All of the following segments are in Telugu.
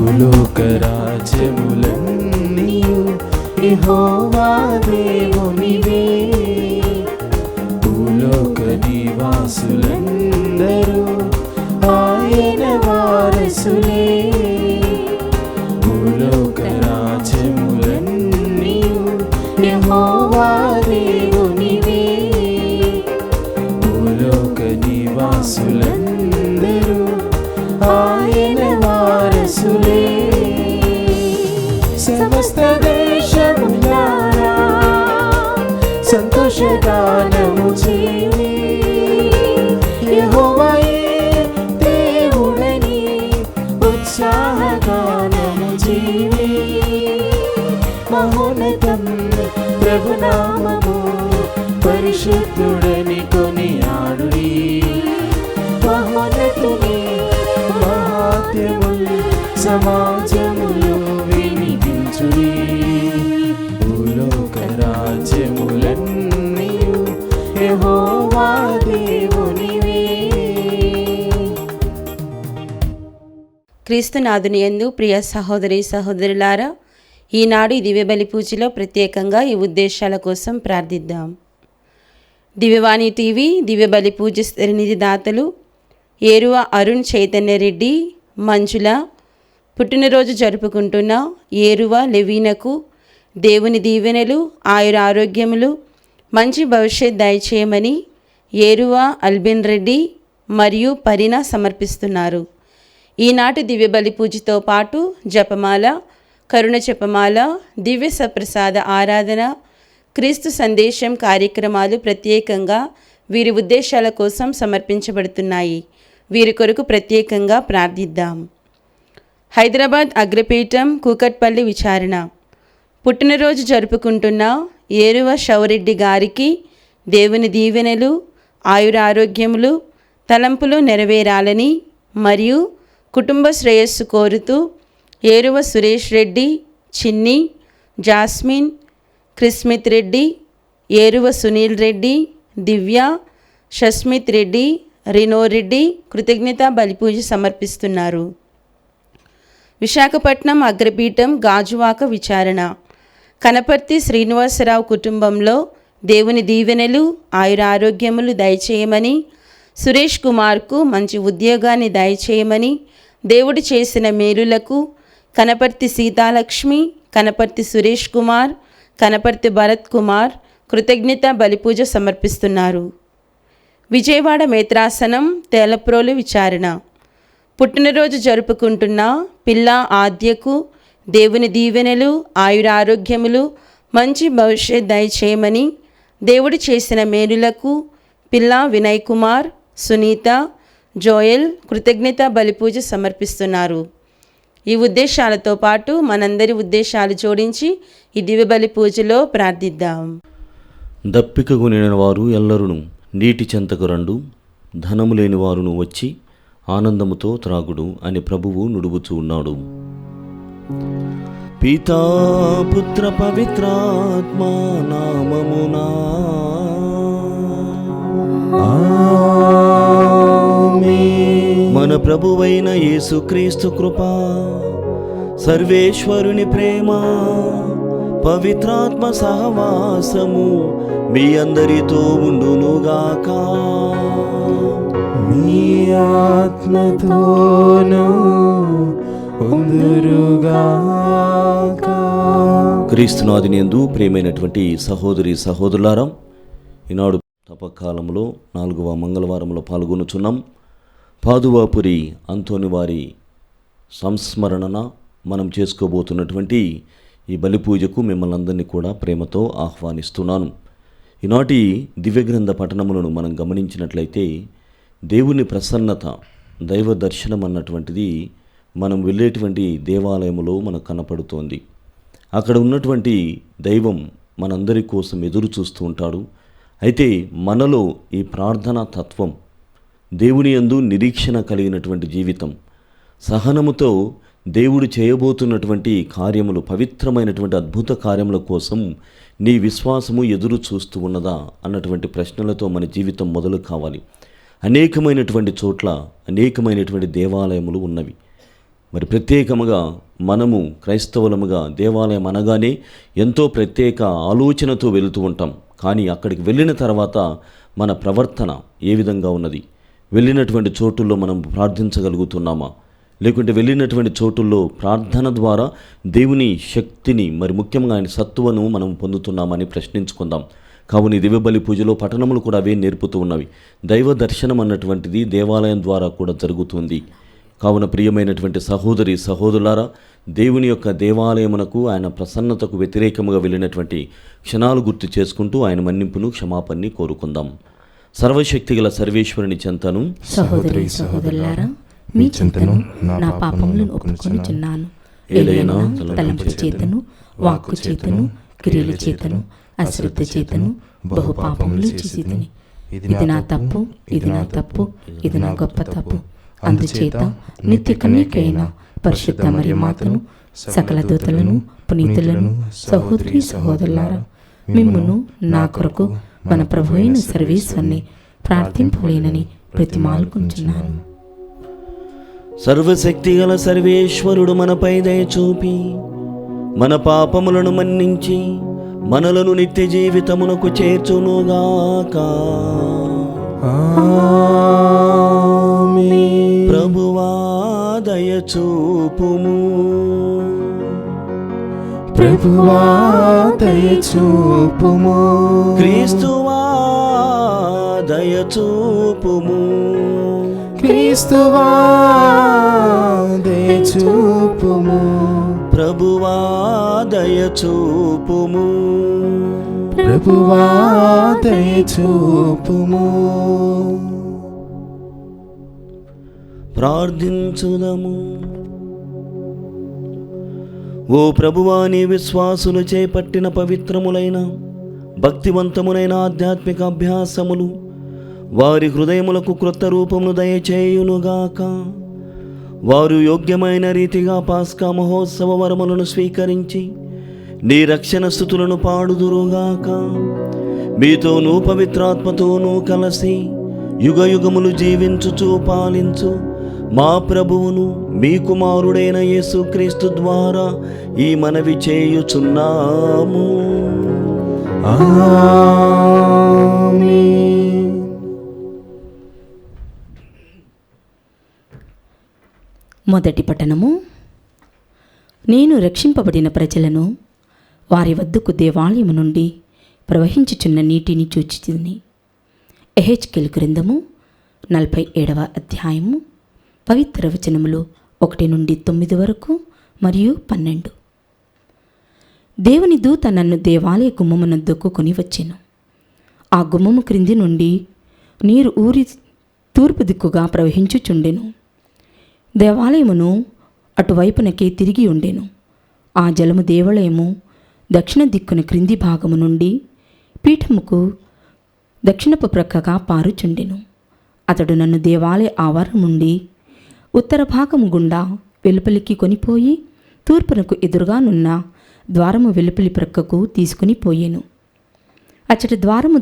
భూలోక రాజ్యములన్నీయు యెహోవా దేవునివే. భూలోక నివాసులందరూ ఆయన వారసులే. భూలోక రాజ్యములన్నీయు యెహోవా దేవునివే. భూలోక నివాసులందరూ ఆయన వారసులే. సమస్త దేశములారా సంతోషగానము చేయుడి, యెహోవాయే దేవుడని ఉత్సాహగానము చేయుడి. మహోన్నతం ప్రభునామము, పరిశుద్ధుడని కొనియాడుడి. మహోన్నతుని మహాత్మ్యములు సమాజములో వినిపించుడి. భూలోక రాజ్యములన్నీయు యెహోవా దేవునివే. క్రీస్తునాథుని యందు ప్రియ సహోదరి సహోదరులారా, ఈనాడు ఈ దివ్యబలి పూజలో ప్రత్యేకంగా ఈ ఉద్దేశాల కోసం ప్రార్థిద్దాం. దివ్యవాణి టీవీ దివ్యబలి పూజ స్థిరనిధి దాతలు ఏరువ అరుణ్ చైతన్యరెడ్డి, మంజుల పుట్టినరోజు జరుపుకుంటున్న ఏరువ లెవీనకు దేవుని దీవెనలు, ఆయుర ఆరోగ్యములు, మంచి భవిష్యత్ దయచేయమని ఏరువ అల్బిన్ రెడ్డి మరియు పరిణ సమర్పిస్తున్నారు. ఈనాటి దివ్యబలి పూజతో పాటు జపమాల, కరుణ జపమాల, దివ్య సప్రసాద ఆరాధన, క్రీస్తు సందేశం కార్యక్రమాలు ప్రత్యేకంగా వీరి ఉద్దేశాల కోసం సమర్పించబడుతున్నాయి. వీరి కొరకు ప్రత్యేకంగా ప్రార్థిద్దాం. హైదరాబాద్ అగ్రపీఠం కూకట్పల్లి విచారణ పుట్టినరోజు జరుపుకుంటున్న ఏరువ షౌరెడ్డి గారికి దేవుని దీవెనలు, ఆయుర ఆరోగ్యములు, తలంపులు నెరవేరాలని మరియు కుటుంబ శ్రేయస్సు కోరుతూ ఏరువ సురేష్ రెడ్డి, చిన్ని, జాస్మిన్, క్రిస్మిత్ రెడ్డి, ఏరువ సునీల్ రెడ్డి, దివ్య, షస్మిత్ రెడ్డి, రినో రెడ్డి కృతజ్ఞతా బలిపూజ సమర్పిస్తున్నారు. విశాఖపట్నం అగ్రపీఠం గాజువాక విచారణ కనపర్తి శ్రీనివాసరావు కుటుంబంలో దేవుని దీవెనలు, ఆయుర ఆరోగ్యములు దయచేయమని, సురేష్ కుమార్కు మంచి ఉద్యోగాన్ని దయచేయమని, దేవుడు చేసిన మేలులకు కనపర్తి సీతాలక్ష్మి, కనపర్తి సురేష్ కుమార్, కనపర్తి భరత్ కుమార్ కృతజ్ఞత బలిపూజ సమర్పిస్తున్నారు. విజయవాడ మేత్రాసనం తేలప్రోలు విచారణ పుట్టినరోజు జరుపుకుంటున్న పిల్ల ఆద్యకు దేవుని దీవెనలు, ఆయుర ఆరోగ్యములు, మంచి భవిష్యత్ దయచేయమని, దేవుడు చేసిన మేలులకు పిల్ల వినయ్ కుమార్, సునీత, జోయల్ కృతజ్ఞత బలిపూజ సమర్పిస్తున్నారు. ఈ ఉద్దేశాలతో పాటు మనందరి ఉద్దేశాలు జోడించి ఈ దివ్య బలి పూజలో ప్రార్థిద్దాం. దప్పికగు నిండిన వారు ఎల్లరును నీటి చెంతకు రండు, ధనము లేని వారును వచ్చి ఆనందముతో త్రాగుడు అని ప్రభువు నుడుగుచూ ఉన్నాడు. పితా పుత్ర పవిత్రాత్మ నామమునా మన ప్రభువైన యేసుక్రీస్తు కృప, సర్వేశ్వరుని ప్రేమ, పవిత్రాత్మ సహవాసము మీ అందరితో ఉండునుగాక. మీ ఆత్మతోనూ ఉందురుగాక. క్రీస్తునాథుని యందు ప్రియమైనటువంటి సహోదరి సహోదరులారా, ఈనాడు తపకాలంలో 4వ మంగళవారంలో పాల్గొనుచున్నాం. పాదువాపురి అంతోని వారి సంస్మరణన మనం చేసుకోబోతున్నటువంటి ఈ బలి పూజకు మిమ్మల్ని అందరినీ కూడా ప్రేమతో ఆహ్వానిస్తున్నాను. ఈనాటి దివ్యగ్రంథ పఠనములను మనం గమనించినట్లయితే దేవుని ప్రసన్నత, దైవ దర్శనం అన్నటువంటిది మనం వెళ్ళేటువంటి దేవాలయంలో మనకు కనపడుతోంది. అక్కడ ఉన్నటువంటి దైవం మనందరి కోసం ఎదురు చూస్తూ ఉంటాడు. అయితే మనలో ఈ ప్రార్థనా తత్వం, దేవుని యందు నిరీక్షణ కలిగినటువంటి జీవితం, సహనముతో దేవుడు చేయబోతున్నటువంటి కార్యములు, పవిత్రమైనటువంటి అద్భుత కార్యముల కోసం నీ విశ్వాసము ఎదురు చూస్తూ ఉన్నదా అన్నటువంటి ప్రశ్నలతో మన జీవితం మొదలు కావాలి. అనేకమైనటువంటి చోట్ల అనేకమైనటువంటి దేవాలయములు ఉన్నవి. మరి ప్రత్యేకముగా మనము క్రైస్తవులముగా దేవాలయం అనగానే ఎంతో ప్రత్యేక ఆలోచనతో వెళుతూ ఉంటాం. కానీ అక్కడికి వెళ్ళిన తర్వాత మన ప్రవర్తన ఏ విధంగా ఉన్నది? వెళ్ళినటువంటి చోటుల్లో మనం ప్రార్థించగలుగుతున్నామా? లేకుంటే వెళ్ళినటువంటి చోటుల్లో ప్రార్థన ద్వారా దేవుని శక్తిని, మరి ముఖ్యంగా ఆయన సత్తువను మనం పొందుతున్నామని ప్రశ్నించుకుందాం. కావున దివ్యబలి పూజలో పఠనములు కూడా అవే నేర్పుతూ ఉన్నవి. దైవ దర్శనం అన్నటువంటిది దేవాలయం ద్వారా కూడా జరుగుతుంది. కావున ప్రియమైనటువంటి సహోదరి సహోదరులారా, దేవుని యొక్క దేవాలయమునకు, ఆయన ప్రసన్నతకు వ్యతిరేకముగా వెళ్ళినటువంటి క్షణాలు గుర్తు చేసుకుంటూ ఆయన మన్నింపును, క్షమాపణని కోరుకుందాం. సర్వశక్తిగల సర్వేశ్వరుని చెంతను, సహోదరి సహోదరులారా, మీ చింతను నా పాపములను ఒప్పుకొనుచున్నాను. ఏలైనా తలంపు చేతను, వాక్కు చేతను, క్రియల చేతను, అశ్రద్ధ చేతను బహు పాపములు చేసితిని. ఇది నా తప్పు, ఇది నా తప్పు, ఇది నా గొప్ప తప్పు. అందుచేత నిత్య కన్యకైన పరిశుద్ధ మరియ మాతను, సకల దూతలను, పునీతులను, సహోదరి సహోదరులారా, మిమ్మును నా కొరకు మన ప్రభు అయిన సర్వేశ్వరుని ప్రార్థింపలేనని ప్రతిమాలుకుంటున్నాను. సర్వశక్తిగల సర్వేశ్వరుడు మనపై దయ చూపి మన పాపములను మన్నించి మనలను నిత్య జీవితమునకు చేర్చునుగాక. ఆమేన్. ప్రభువా దయ చూపుము. ప్రభువా దయ చూపుము. క్రీస్తువా దయ చూపుము. క్రీస్తువా దయ చూపుము. ప్రభువా దయ చూపుము. ప్రభువా దయ చూపుము. ప్రార్థించుదము. ఓ ప్రభువా, నీ విశ్వాసులు చేపట్టిన పవిత్రములైన భక్తివంతములైన ఆధ్యాత్మిక అభ్యాసములు వారి హృదయములకు క్రొత్త రూపమును దయచేయునుగాక. వారు యోగ్యమైన రీతిగా పాస్కా మహోత్సవ వరములను స్వీకరించి నీ రక్షణ స్తుతులను పాడుదురుగాక. మీతోనూ పవిత్రాత్మతోనూ కలిసి యుగయుగములు జీవించుచు పాలించు మా ప్రభువును, మీ కుమారుడైన యేసుక్రీస్తు ద్వారా ఈ మనవి చేయుచున్నాము. ఆమేన్. మొదటి పఠనము. నేను రక్షింపబడిన ప్రజలను వారి వద్దకు దేవాలయము నుండి ప్రవహించుచున్న నీటిని చూచితిని. ఎహెచ్కేల్ గ్రంథము 47వ అధ్యాయము పవిత్ర వచనములు 1 నుండి 9 వరకు మరియు 12. దేవుని దూత నన్ను దేవాలయ గుమ్మమునొద్దకు కొని వచ్చెను. ఆ గుమ్మము క్రింది నుండి నీరు ఊరి తూర్పు దిక్కుగా ప్రవహించుచుండెను. దేవాలయమును అటువైపునకే తిరిగి ఉండెను. ఆ జలము దేవాలయము దక్షిణ దిక్కున క్రింది భాగము నుండి పీఠముకు దక్షిణపు ప్రక్కగా పారుచుండెను. అతడు నన్ను దేవాలయ ఆవరణం నుండి ఉత్తర భాగము గుండా వెలుపలికి కొనిపోయి తూర్పునకు ఎదురుగానున్న ద్వారము వెలుపలి ప్రక్కకు తీసుకుని పోయెను. అచ్చటి ద్వారము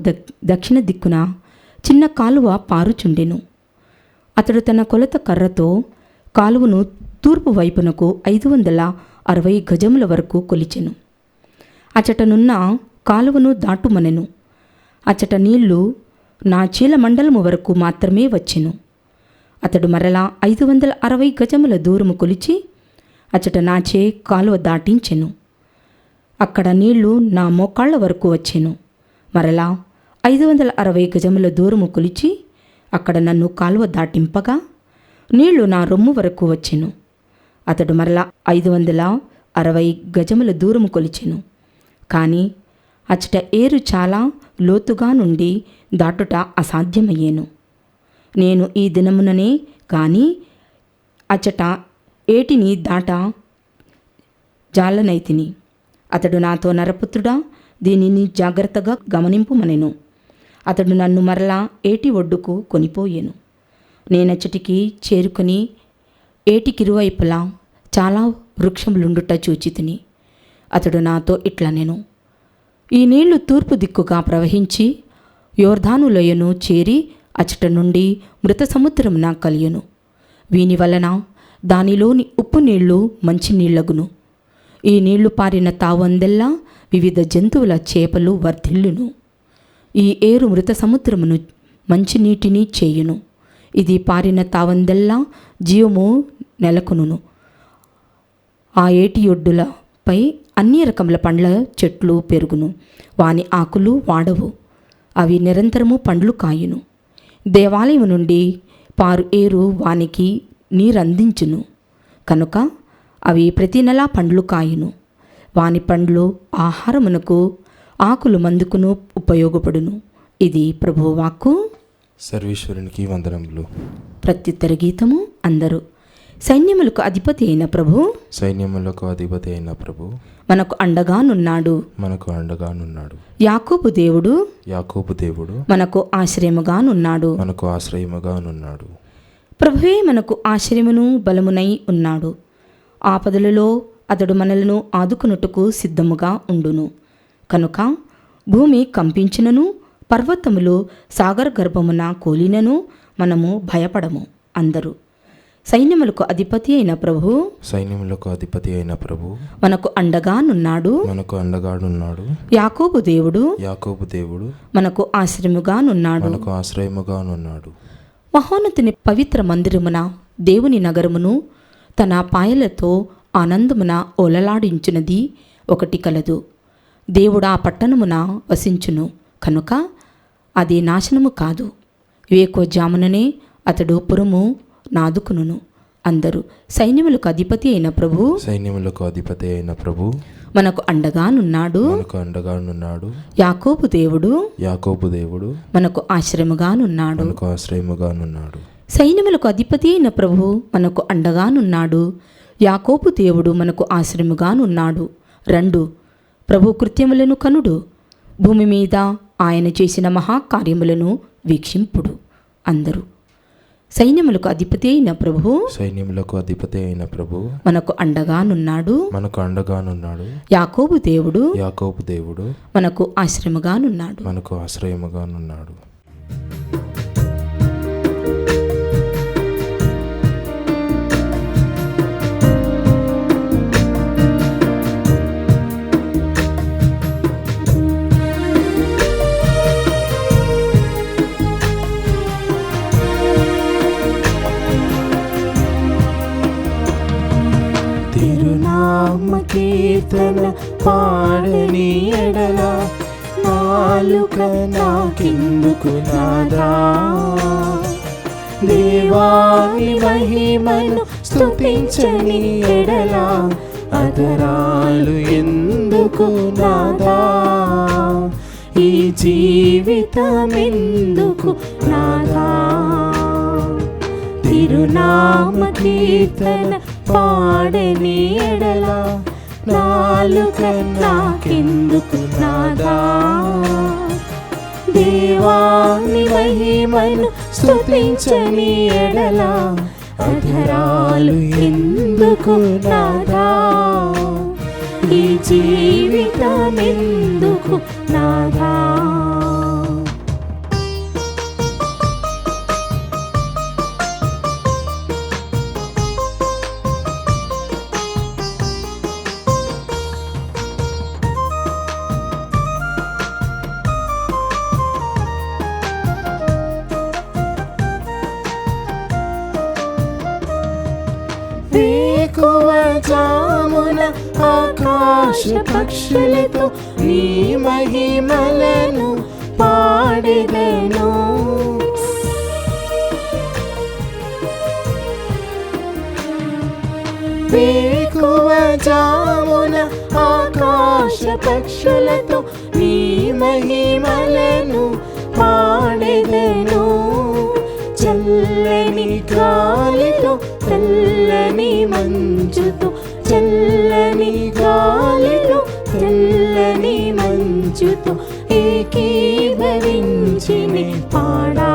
దక్షిణ దిక్కున చిన్న కాలువ పారుచుండెను. అతడు తన కొలత కర్రతో కాలువను తూర్పు వైపునకు 560 గజముల వరకు కొలిచెను. అచటనున్న కాలువను దాటుమనెను. అచట నీళ్లు నా చీల మండలము వరకు మాత్రమే వచ్చెను. అతడు మరలా 560 గజముల దూరము కొలిచి అచట నాచే కాలువ దాటించెను. అక్కడ నీళ్లు నా మోకాళ్ల వరకు వచ్చెను. మరలా 560 గజముల దూరము కొలిచి అక్కడ నన్ను కాలువ దాటింపగా నీళ్లు నా రొమ్ము వరకు వచ్చెను. అతడు మరలా 560 గజముల దూరము కొలిచెను. కానీ అచ్చట ఏరు చాలా లోతుగా నుండి దాటుట అసాధ్యమయ్యేను. నేను ఈ దినముననే కానీ అచ్చట ఏటిని దాట జాలనైతిని. అతడు నాతో, నరపుత్రుడా, దీనిని జాగ్రత్తగా గమనింపుమనెను. అతడు నన్ను మరలా ఏటి ఒడ్డుకు కొనిపోయెను. నేనచ్చటికి చేరుకొని ఏటికిరువైపులా చాలా వృక్షములుండుట చూచితిని. అతడు నాతో ఇట్లనెను, ఈ నీళ్లు తూర్పు దిక్కుగా ప్రవహించి యోర్దాను లోయను చేరి అచ్చట నుండి మృత సముద్రమున కలియును. వీని వలన దానిలోని ఉప్పు నీళ్లు మంచి నీళ్లగును. ఈ నీళ్లు పారిన తావందెల్లా వివిధ జంతువుల చేపలు వర్ధిల్లును. ఈ ఏరు మృత సముద్రమును మంచి నీటిని చేయును. ఇది పారిన తావందెల్లా జీవము నెలకొనును. ఆ ఏటి ఒడ్డులపై అన్ని రకముల పండ్ల చెట్లు పెరుగును. వాని ఆకులు వాడవు, అవి నిరంతరము పండ్లు కాయును. దేవాలయం నుండి పారు ఏరు వానికి నీరందించును కనుక అవి ప్రతి నెలా పండ్లు కాయును. వాని పండ్లు ఆహారమునకు, ఆకులు మందుకును ఉపయోగపడును. ఇది ప్రభువు వాక్కు. సర్వేశ్వరునికి వందనములు. ప్రత్యుత్తర గీతము. అందరూ సైన్యములకు అధిపతి అయిన ప్రభు, సైన్యములకు అధిపతి అయిన ప్రభు మనకు అండగానున్నాడు. మనకు అండగానున్నాడు. యాకోబు దేవుడు, యాకోబు దేవుడు మనకు ఆశ్రయముగానున్నాడు. మనకు ఆశ్రయముగానున్నాడు. ప్రభువే మనకు ఆశ్రయమును బలమునై ఉన్నాడు. ఆపదలలో అతడు మనలను ఆదుకున్నట్టుకు సిద్ధముగా ఉండును. కనుక భూమి కంపించినను, పర్వతములు సాగర గర్భమున కూలినను మనము భయపడము. అందరూ సైన్యములకు అధిపతి అయిన ప్రభు, సైన్యములకు అధిపతి అయిన ప్రభు మనకు అండగానున్నాడు. మనకు అండగానున్నాడు. యాకోబు దేవుడు, యాకోబు దేవుడు మనకు ఆశ్రయముగానున్నాడు. మనకు ఆశ్రయముగానున్నాడు. మహోన్నతుని పవిత్ర మందిరమున దేవుని నగరమును తన పాయలతో ఆనందమున ఓలలాడించున్నది ఒకటి కలదు. దేవుడు ఆ పట్టణమున వసించును కనుక అది నాశనము కాదు. వివేకోజాముననే అతడు పురము నాదుకును. అందరూ సైన్యములకు అధిపతి అయిన ప్రభు, సైన్యములకు అధిపతి అయిన ప్రభు మనకు అండగానున్నాడు. మనకు అండగానున్నాడు. యాకోబు దేవుడు, యాకోబు దేవుడు మనకు ఆశ్రయముగానున్నాడు. మనకు ఆశ్రయముగానున్నాడు. సైన్యములకు అధిపతి అయిన ప్రభు మనకు అండగానున్నాడు. యాకోబు దేవుడు మనకు ఆశ్రయముగానున్నాడు. రెండు ప్రభు కృత్యములను కనుడు. భూమి మీద ఆయన చేసిన మహాకార్యములను వీక్షింపుడు. అందరూ సైన్యములకు అధిపతి అయిన ప్రభు, సైన్యములకు అధిపతి అయిన ప్రభు మనకు అండగానున్నాడు. మనకు అండగానున్నాడు. యాకోబు దేవుడు, యాకోబు దేవుడు మనకు ఆశ్రయముగానున్నాడు. మనకు ఆశ్రయముగానున్నాడు. తిరునామ కీర్తన పాడని ఎడల నాలుక నాకెందుకు నాదా, దేవాని మహిమను స్తుతించని ఎడల అదరాలు ఎందుకు నాదా, ఈ జీవితమెందుకు నాదా. తిరునామ కీర్తన పాడని ఎడల నాలుక నాకెందుకు నాదా, దేవాని మహిమను స్తుతించని ఎడల అధరాలు ఎందుకు నాదా, ఈ జీవితమెందుకు నాదా. జామున ఆకాశ పక్షులతో నీ మహిమలను పాడెదను, వేకువ జామున ఆకాశ పక్షులతో నీ మహిమలను పాడెదను, చల్లని గాలితో తెల్లని మంచుతో, చల్లని గాలితో తెల్లని మంచుతో ఏకీభవించి పాడా.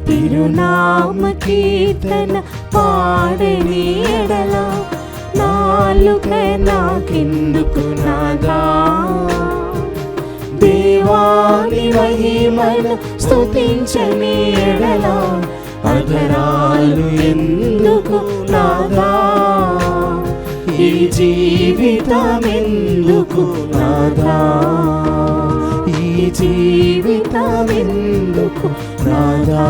తిరునామ కీర్తన పాడని ఎడల నాలుక నాకెందుకు నాదా, దేవాని మహిమను స్తుతించని ఎడల ఆధారాలు ఎందుకు నాదా, ఈ జీవితం ఎందుకు నాదా, ఈ జీవితం ఎందుకు నాదా.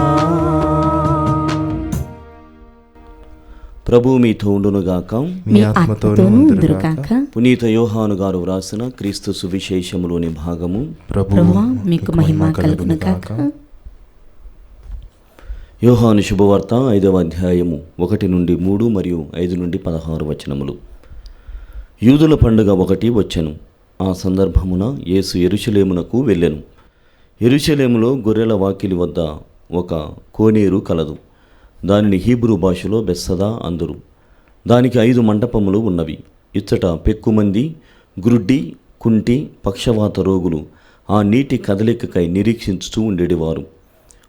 ప్రభు మీతో ఉండునుగాక, మీ ఆత్మతోనూ ఉందురుగాక. పునీత యోహాను గారు వ్రాసిన క్రీస్తు సువిశేషములోని భాగము. ప్రభువా మీకు మహిమ కలుగునుగాక. యోహాను శుభవార్త 5వ అధ్యాయము 1 నుండి 3 మరియు 5 నుండి 16 వచనములు. యూదుల పండుగ ఒకటి వచ్చెను. ఆ సందర్భమున యేసు యెరూషలేమునకు వెళ్ళెను. యెరూషలేములో గొర్రెల వాకిలి వద్ద ఒక కోనేరు కలదు. దానిని హీబ్రూ భాషలో బెత్సదా అందురు. దానికి 5 మంటపములు ఉన్నవి. ఇచ్చట పెక్కుమంది గ్రుడ్డి, కుంటి, పక్షవాత రోగులు ఆ నీటి కదలికకై నిరీక్షించుతూ ఉండేవారు.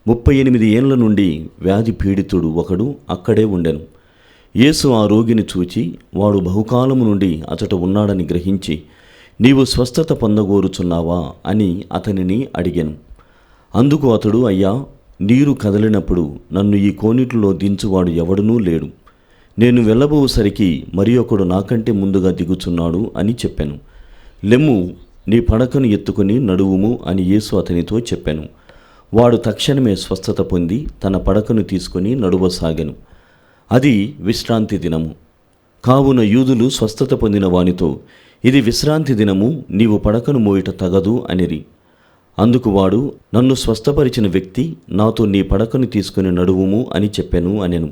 38 ఏండ్ల నుండి వ్యాధి పీడితుడు ఒకడు అక్కడే ఉండెను. యేసు ఆ రోగిని చూచి, వాడు బహుకాలము నుండి అచట ఉన్నాడని గ్రహించి, నీవు స్వస్థత పొందగోరుచున్నావా అని అతనిని అడిగాను. అందుకు అతడు, అయ్యా, నీరు కదిలినప్పుడు నన్ను ఈ కోనిటిలో దించువాడు ఎవడునూ లేడు. నేను వెళ్ళబోసరికి మరి ఒకడు నాకంటే ముందుగా దిగుచున్నాడు అని చెప్పాను. లెమ్ము, నీ పడకను ఎత్తుకుని నడువుము అని యేసు అతనితో చెప్పాను. వాడు తక్షణమే స్వస్థత పొంది తన పడకను తీసుకుని నడువసాగెను. అది విశ్రాంతి దినము. కావున యూదులు స్వస్థత పొందిన వానితో, ఇది విశ్రాంతి దినము, నీవు పడకను మోయిట తగదు అనిరి. అందుకు వాడు, నన్ను స్వస్థపరిచిన వ్యక్తి నాతో నీ పడకను తీసుకుని నడువుము అని చెప్పాను అనెను.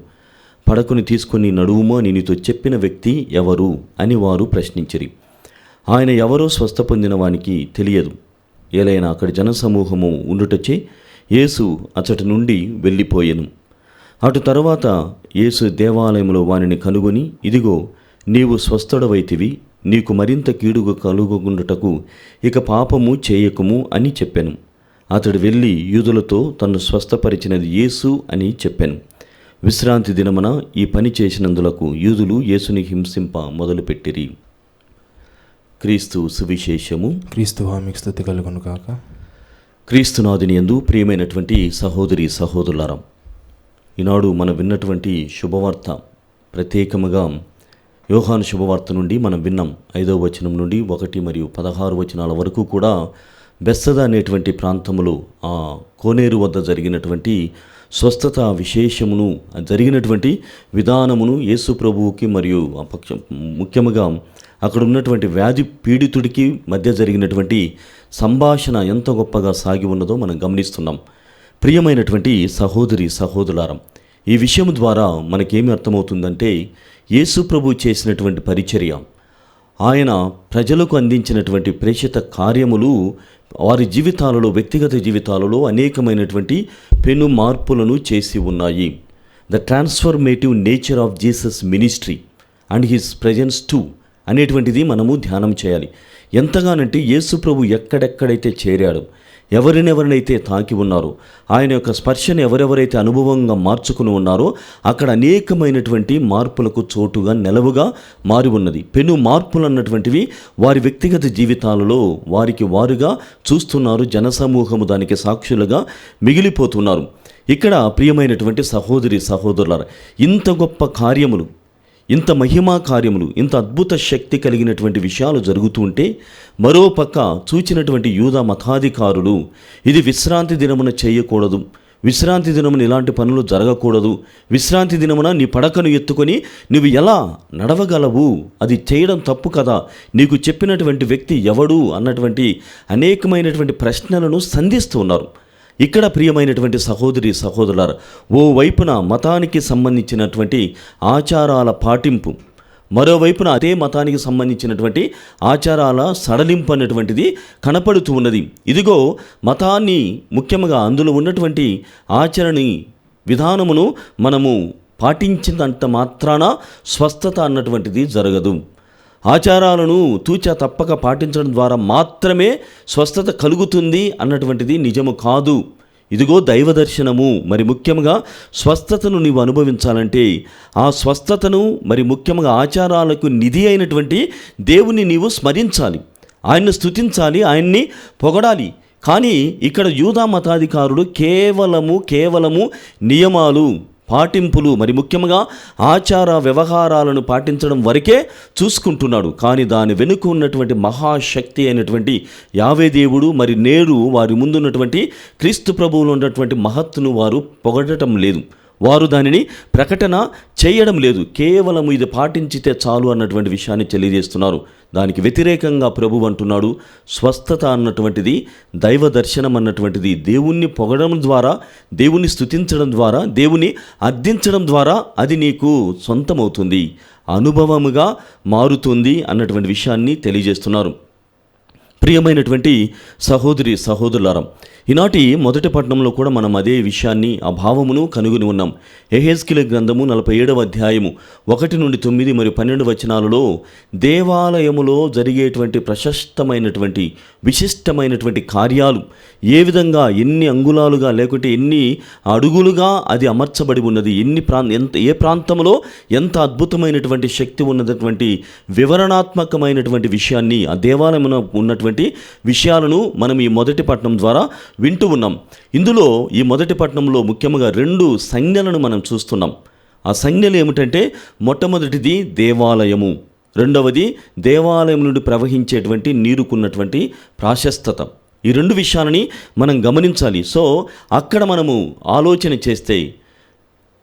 పడకను తీసుకుని నడువుము అని నీతో చెప్పిన వ్యక్తి ఎవరు అని వారు ప్రశ్నించిరి. ఆయన ఎవరో స్వస్థ పొందిన వానికి తెలియదు. ఏలైనా అక్కడి జనసమూహము ఉండుటచే యేసు అచ్చటి నుండి వెళ్ళిపోయెను. అటు తరువాత యేసు దేవాలయంలో వానిని కనుగొని, ఇదిగో, నీవు స్వస్థుడవైతివి, నీకు మరింత కీడుగా కలుగుకుండుటకు ఇక పాపము చేయకుము అని చెప్పాను. అతడు వెళ్ళి యూదులతో తన్ను స్వస్థపరిచినది యేసు అని చెప్పాను. విశ్రాంతి దినమున ఈ పని చేసినందులకు యూదులు యేసుని హింసింప మొదలుపెట్టిరి. క్రీస్తు సువిశేషము. క్రీస్తువా మీకు స్తుతి కలుగునుగాక. క్రీస్తునాథుని యందు ప్రియమైనటువంటి సహోదరి సహోదరులారా, ఈనాడు మనం విన్నటువంటి శుభవార్త ప్రత్యేకముగా యోహాను శుభవార్త నుండి మనం విన్నాం. 5వ వచనం నుండి 1 మరియు 16 వచనాల వరకు కూడా బెత్సదా అనేటువంటి ప్రాంతములో ఆ కోనేరు వద్ద జరిగినటువంటి స్వస్థత విశేషమును, జరిగినటువంటి విధానమును, యేసు ప్రభువుకి మరియు ముఖ్యంగా అక్కడ ఉన్నటువంటి వ్యాధి పీడితుడికి మధ్య జరిగినటువంటి సంభాషణ ఎంత గొప్పగా సాగి ఉన్నదో మనం గమనిస్తున్నాం. ప్రియమైనటువంటి సహోదరి సహోదరులారా, ఈ విషయం ద్వారా మనకేమి అర్థమవుతుందంటే, యేసు ప్రభు చేసినటువంటి పరిచర్య, ఆయన ప్రజలకు అందించినటువంటి ప్రేషిత కార్యములు వారి జీవితాలలో, వ్యక్తిగత జీవితాలలో అనేకమైనటువంటి పెను మార్పులను చేసి ఉన్నాయి. The transformative nature of Jesus ministry and his presence two అనేటువంటిది మనము ధ్యానం చేయాలి. ఎంతగానంటే యేసు ప్రభు ఎక్కడెక్కడైతే చేరాడు, ఎవరినెవరినైతే తాకి ఉన్నారో, ఆయన యొక్క స్పర్శను ఎవరెవరైతే అనుభవంగా మార్చుకుని ఉన్నారో అక్కడ అనేకమైనటువంటి మార్పులకు చోటుగా నెలవుగా మారి ఉన్నది. పెను మార్పులు అన్నటువంటివి వారి వ్యక్తిగత జీవితాలలో వారికి వారుగా చూస్తున్నారు. జనసమూహము దానికి సాక్షులుగా మిగిలిపోతున్నారు. ఇక్కడ ప్రియమైనటువంటి సహోదరి సహోదరులారా, ఇంత గొప్ప కార్యములు, ఇంత మహిమా కార్యములు, ఇంత అద్భుత శక్తి కలిగినటువంటి విషయాలు జరుగుతూ ఉంటే, మరోపక్క చూచినటువంటి యూదా మతాధికారులు ఇది విశ్రాంతి దినమున చేయకూడదు, విశ్రాంతి దినమున ఇలాంటి పనులు జరగకూడదు, విశ్రాంతి దినమున నీ పడకను ఎత్తుకొని నువ్వు ఎలా నడవగలవు, అది చేయడం తప్పు కదా, నీకు చెప్పినటువంటి వ్యక్తి ఎవడు అన్నటువంటి అనేకమైనటువంటి ప్రశ్నలను సంధిస్తూ ఉన్నారు. ఇక్కడ ప్రియమైనటువంటి సహోదరి సహోదరులారా, ఓ వైపున మతానికి సంబంధించినటువంటి ఆచారాల పాటింపు, మరోవైపున అదే మతానికి సంబంధించినటువంటి ఆచారాల సడలింపు అనేటువంటిది కనపడుతూ ఉన్నది. ఇదిగో మతాన్ని, ముఖ్యంగా అందులో ఉన్నటువంటి ఆచరణి విధానమును మనము పాటించినంత మాత్రాన స్వస్థత అన్నటువంటిది జరగదు. ఆచారాలను తూచా తప్పక పాటించడం ద్వారా మాత్రమే స్వస్థత కలుగుతుంది అన్నటువంటిది నిజము కాదు. ఇదిగో దైవ దర్శనము. మరి ముఖ్యంగా స్వస్థతను నీవు అనుభవించాలంటే ఆ స్వస్థతను, మరి ముఖ్యంగా ఆచారాలకు నిధి అయినటువంటి దేవుని నీవు స్మరించాలి, ఆయన్ను స్తుతించాలి, ఆయన్ని పొగడాలి. కానీ ఇక్కడ యూదా మతాధికారులు కేవలము నియమాలు, పాటింపులు, మరి ముఖ్యంగా ఆచార వ్యవహారాలను పాటించడం వరకే చూసుకుంటున్నాడు. కానీ దాని వెనుక ఉన్నటువంటి మహాశక్తి అయినటువంటి యావే దేవుడు, మరి నేడు వారి ముందున్నటువంటి క్రీస్తు ప్రభువులో ఉన్నటువంటి మహత్తును వారు పొగడటం లేదు, వారు దానిని ప్రకటన చేయడం లేదు. కేవలం ఇది పాటించితే చాలు అన్నటువంటి విషయాన్ని తెలియజేస్తున్నారు. దానికి వ్యతిరేకంగా ప్రభువు అంటున్నాడు, స్వస్థత అన్నటువంటిది, దైవ దర్శనం అన్నటువంటిది దేవుణ్ణి పొగడడం ద్వారా, దేవుణ్ణి స్తుతించడం ద్వారా, దేవుని అర్థించడం ద్వారా అది నీకు సొంతమవుతుంది, అనుభవముగా మారుతుంది అన్నటువంటి విషయాన్ని తెలియజేస్తున్నారు. ప్రియమైనటువంటి సహోదరి సహోదరులారా, ఈనాటి మొదటి పట్టణంలో కూడా మనం అదే విషయాన్ని, ఆ భావమును కనుగొని ఉన్నాం. యెహెజ్కేలు గ్రంథము 47వ అధ్యాయము 1 నుండి 9 మరియు 12 వచనాలలో దేవాలయములో జరిగేటువంటి ప్రశస్తమైనటువంటి విశిష్టమైనటువంటి కార్యాలు ఏ విధంగా, ఎన్ని అంగుళాలుగా లేకుంటే ఎన్ని అడుగులుగా అది అమర్చబడి ఉన్నది, ఏ ప్రాంతంలో ఎంత అద్భుతమైనటువంటి శక్తి ఉన్నటువంటి వివరణాత్మకమైనటువంటి విషయాన్ని, ఆ దేవాలయమున ఉన్నటువంటి విషయాలను మనం ఈ మొదటి పట్టణం ద్వారా వింటూ ఉన్నాం. ఇందులో ఈ మొదటి పట్టణంలో ముఖ్యంగా 2 సంజ్ఞలను మనం చూస్తున్నాం. ఆ సంజ్ఞలు ఏమిటంటే, మొట్టమొదటిది దేవాలయము, రెండవది దేవాలయం నుండి ప్రవహించేటువంటి నీరుకున్నటువంటి ప్రాశస్తత. ఈ 2 విషయాలని మనం గమనించాలి. సో అక్కడ మనము ఆలోచన చేస్తే,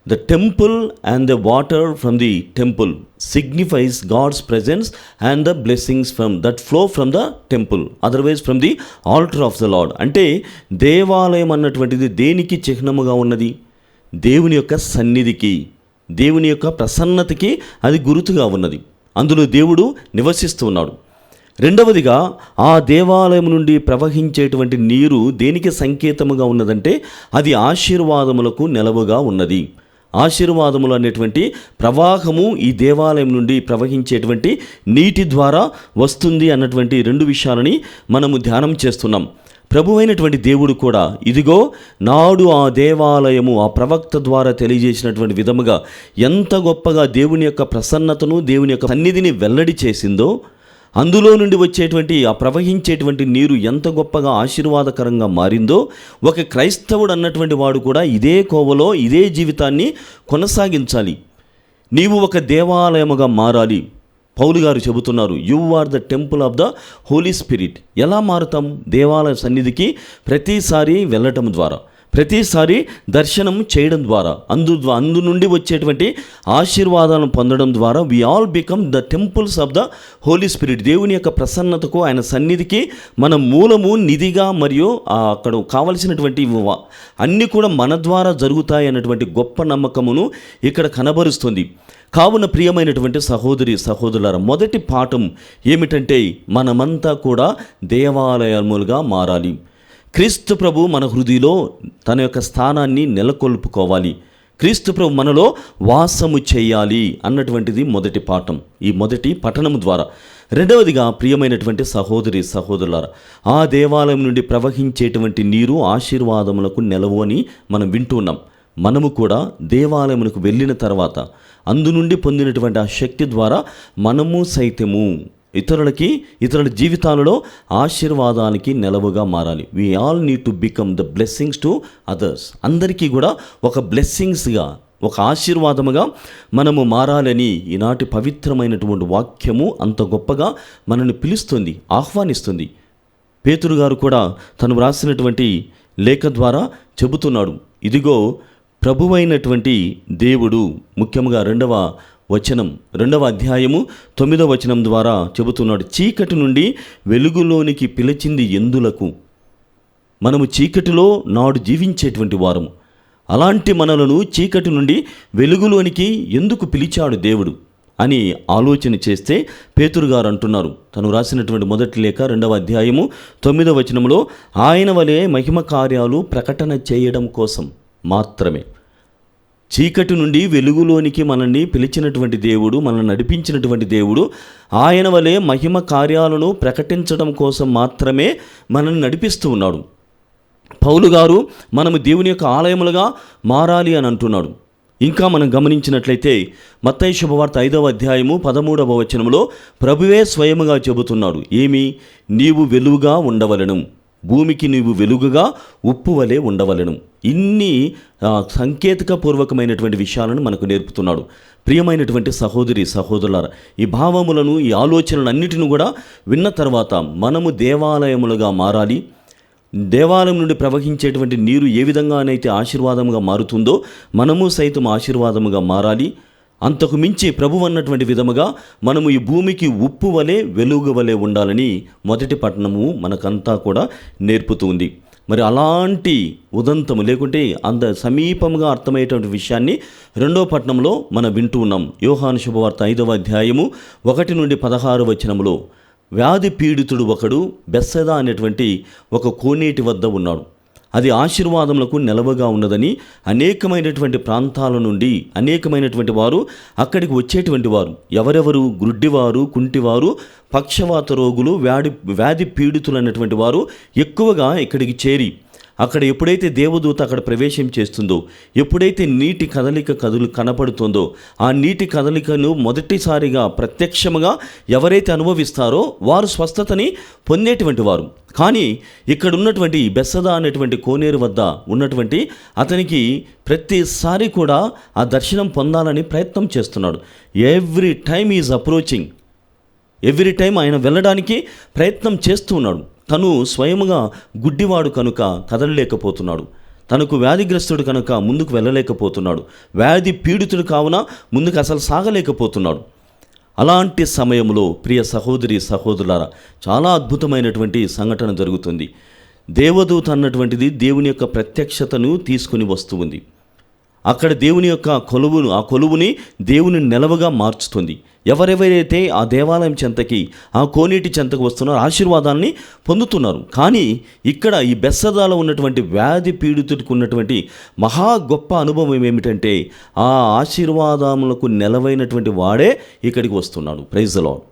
the temple and the water from the temple signifies God's presence and the blessings that flow from the temple, otherwise from the altar of the Lord. అంటే దేవాలయం అన్నటువంటిది దేనికి చిహ్నముగా ఉన్నది? దేవుని యొక్క సన్నిధికి, దేవుని యొక్క ప్రసన్నతకి అది గుర్తుగా ఉన్నది. అందులో దేవుడు నివసిస్తూ ఉన్నాడు. రెండవదిగా, ఆ దేవాలయం నుండి ప్రవహించేటువంటి నీరు దేనికి సంకేతముగా ఉన్నదంటే, అది ఆశీర్వాదములకు నెలవుగా ఉన్నది. ఆశీర్వాదములు అనేటువంటి ప్రవాహము ఈ దేవాలయం నుండి ప్రవహించేటువంటి నీటి ద్వారా వస్తుంది అన్నటువంటి 2 విషయాలని మనము ధ్యానం చేస్తున్నాం. ప్రభువైనటువంటి దేవుడు కూడా ఇదిగో నాడు ఆ దేవాలయము ఆ ప్రవక్త ద్వారా తెలియజేసినటువంటి విధముగా ఎంత గొప్పగా దేవుని యొక్క ప్రసన్నతను, దేవుని యొక్క సన్నిధిని వెల్లడి చేసిందో, అందులో నుండి వచ్చేటువంటి ఆ ప్రవహించేటువంటి నీరు ఎంత గొప్పగా ఆశీర్వాదకరంగా మారిందో, ఒక క్రైస్తవుడు అన్నటువంటి వాడు కూడా ఇదే కోవలో ఇదే జీవితాన్ని కొనసాగించాలి. నీవు ఒక దేవాలయముగా మారాలి. పౌలు గారు చెబుతున్నారు, you are the temple of the holy spirit. ఎలా మారుతాం? దేవాలయ సన్నిధికి ప్రతిసారి వెళ్ళటం ద్వారా, ప్రతిసారి దర్శనం చేయడం ద్వారా, అందు నుండి వచ్చేటువంటి ఆశీర్వాదాలను పొందడం ద్వారా we all become the temples of the holy spirit. దేవుని యొక్క ప్రసన్నతకు, ఆయన సన్నిధికి మన మూలము, నిధిగా, మరియు అక్కడ కావలసినటువంటి అన్నీ కూడా మన ద్వారా జరుగుతాయి అన్నటువంటి గొప్ప నమ్మకమును ఇక్కడ కనబరుస్తుంది. కావున ప్రియమైనటువంటి సహోదరి సహోదరులారా, మొదటి పాఠం ఏమిటంటే, మనమంతా కూడా దేవాలయములుగా మారాలి. క్రీస్తు ప్రభు మన హృదయంలో తన యొక్క స్థానాన్ని నెలకొల్పుకోవాలి. క్రీస్తు ప్రభు మనలో వాసము చేయాలి అన్నటువంటిది మొదటి పాఠం, ఈ మొదటి పఠనం ద్వారా. రెండవదిగా, ప్రియమైనటువంటి సహోదరి సహోదరులారా, ఆ దేవాలయం నుండి ప్రవహించేటువంటి నీరు ఆశీర్వాదములకు నెలవు అని మనం వింటున్నాం. మనము కూడా దేవాలయమునకు వెళ్ళిన తర్వాత అందు నుండి పొందినటువంటి ఆ శక్తి ద్వారా మనము సైతము ఇతరుల జీవితాలలో ఆశీర్వాదానికి నెలవుగా మారాలి. We all need to become the blessings to others. అందరికీ కూడా ఒక బ్లెస్సింగ్స్గా, ఒక ఆశీర్వాదముగా మనము మారాలని ఈనాటి పవిత్రమైనటువంటి వాక్యము అంత గొప్పగా మనల్ని పిలుస్తుంది, ఆహ్వానిస్తుంది. పేతురు గారు కూడా తను వ్రాసినటువంటి లేఖ ద్వారా చెబుతున్నాడు, ఇదిగో ప్రభువైనటువంటి దేవుడు, ముఖ్యంగా 2వ అధ్యాయము 9వ వచనం ద్వారా చెబుతున్నాడు, చీకటి నుండి వెలుగులోనికి పిలిచింది ఎందులకు? మనము చీకటిలో నాడు జీవించేటువంటి వారము. అలాంటి మనలను చీకటి నుండి వెలుగులోనికి ఎందుకు పిలిచాడు దేవుడు అని ఆలోచన చేస్తే పేతురు గారు అంటున్నారు, తను రాసినటువంటి మొదటి లేఖ 2వ అధ్యాయము 9వ వచనంలో, ఆయన వలె మహిమ కార్యాలు ప్రకటన చేయడం కోసం మాత్రమే. చీకటి నుండి వెలుగులోనికి మనల్ని పిలిచినటువంటి దేవుడు, మనల్ని నడిపించినటువంటి దేవుడు, ఆయన వలె మహిమ కార్యాలను ప్రకటించడం కోసం మాత్రమే మనల్ని నడిపిస్తూ ఉన్నాడు. పౌలు గారు మనము దేవుని యొక్క ఆలయములుగా మారాలి అని అంటున్నాడు. ఇంకా మనం గమనించినట్లయితే మత్తయి శుభవార్త 5వ అధ్యాయము 13వ వచనంలో ప్రభువే స్వయముగా చెబుతున్నాడు, ఏమి? నీవు వెలుగుగా ఉండవలెను, భూమికి నీవు వెలుగుగా ఉప్పు వలె ఉండవలెను. ఇన్ని సాంకేతికపూర్వకమైనటువంటి విషయాలను మనకు నేర్పుతున్నాడు. ప్రియమైనటువంటి సహోదరి సహోదరులారా, ఈ భావములను, ఈ ఆలోచనలన్నిటిని కూడా విన్న తర్వాత మనము దేవాలయములుగా మారాలి. దేవాలయం నుండి ప్రవహించేటువంటి నీరు ఏ విధంగానైతే ఆశీర్వాదముగా మారుతుందో మనము సైతం ఆశీర్వాదముగా మారాలి. అంతకు మించి ప్రభువు అన్నటువంటి విధముగా మనము ఈ భూమికి ఉప్పు వలె వెలుగు వలె ఉండాలని మొదటి పట్టణము మనకంతా కూడా నేర్పుతుంది. మరి అలాంటి ఉదంతము లేకుంటే అంత సమీపంగా అర్థమయ్యేటువంటి విషయాన్ని రెండో పట్టణంలో మనం వింటూ ఉన్నాం. యోహాను శుభవార్త 5వ అధ్యాయము 1 నుండి 16 వచనములో వ్యాధి పీడితుడు ఒకడు బెత్సెదా అనేటువంటి ఒక కోనేటి వద్ద ఉన్నాడు. అది ఆశీర్వాదములకు నిలవగా ఉన్నదని అనేకమైనటువంటి ప్రాంతాల నుండి అనేకమైనటువంటి వారు అక్కడికి వచ్చేటువంటి వారు. ఎవరెవరు? గుడ్డివారు, కుంటివారు, పక్షవాత రోగులు, వ్యాధి పీడితులు అన్నటువంటి వారు ఎక్కువగా ఇక్కడికి చేరి అక్కడ ఎప్పుడైతే దేవదూత అక్కడ ప్రవేశం చేస్తుందో, ఎప్పుడైతే నీటి కదలిక కనపడుతుందో, ఆ నీటి కదలికను మొదటిసారిగా ప్రత్యక్షముగా ఎవరైతే అనుభవిస్తారో వారు స్వస్థతని పొందేటువంటి వారు. కానీ ఇక్కడ ఉన్నటువంటి బెత్సెదా అనేటువంటి కోనేరు వద్ద ఉన్నటువంటి అతనికి ప్రతిసారి కూడా ఆ దర్శనం పొందాలని ప్రయత్నం చేస్తున్నాడు. Every time is approaching, every time ఆయన వెళ్ళడానికి ప్రయత్నం చేస్తూ ఉన్నాడు. తను స్వయముగా గుడ్డివాడు కనుక కదలలేకపోతున్నాడు, తనకు వ్యాధిగ్రస్తుడు కనుక ముందుకు వెళ్ళలేకపోతున్నాడు, వ్యాధి పీడితుడు కావున ముందుకు అసలు సాగలేకపోతున్నాడు. అలాంటి సమయంలో ప్రియ సహోదరి సహోదరులారా, చాలా అద్భుతమైనటువంటి సంఘటన జరుగుతుంది. దేవదూత అన్నటువంటిది దేవుని యొక్క ప్రత్యక్షతను తీసుకుని వస్తూ ఉంది. అక్కడ దేవుని యొక్క కొలువును, ఆ కొలువుని దేవుని నిలవగా మార్చుతుంది. ఎవరెవరైతే ఆ దేవాలయం చెంతకి, ఆ కోనేటి చెంతకు వస్తున్నారో ఆశీర్వాదాన్ని పొందుతున్నారు. కానీ ఇక్కడ ఈ బెత్సెదాలో ఉన్నటువంటి వ్యాధి పీడితుడికి ఉన్నటువంటి మహా గొప్ప అనుభవం ఏమిటంటే ఆ ఆశీర్వాదములకు నెలవైనటువంటి వాడే ఇక్కడికి వస్తున్నాడు. Praise the lord.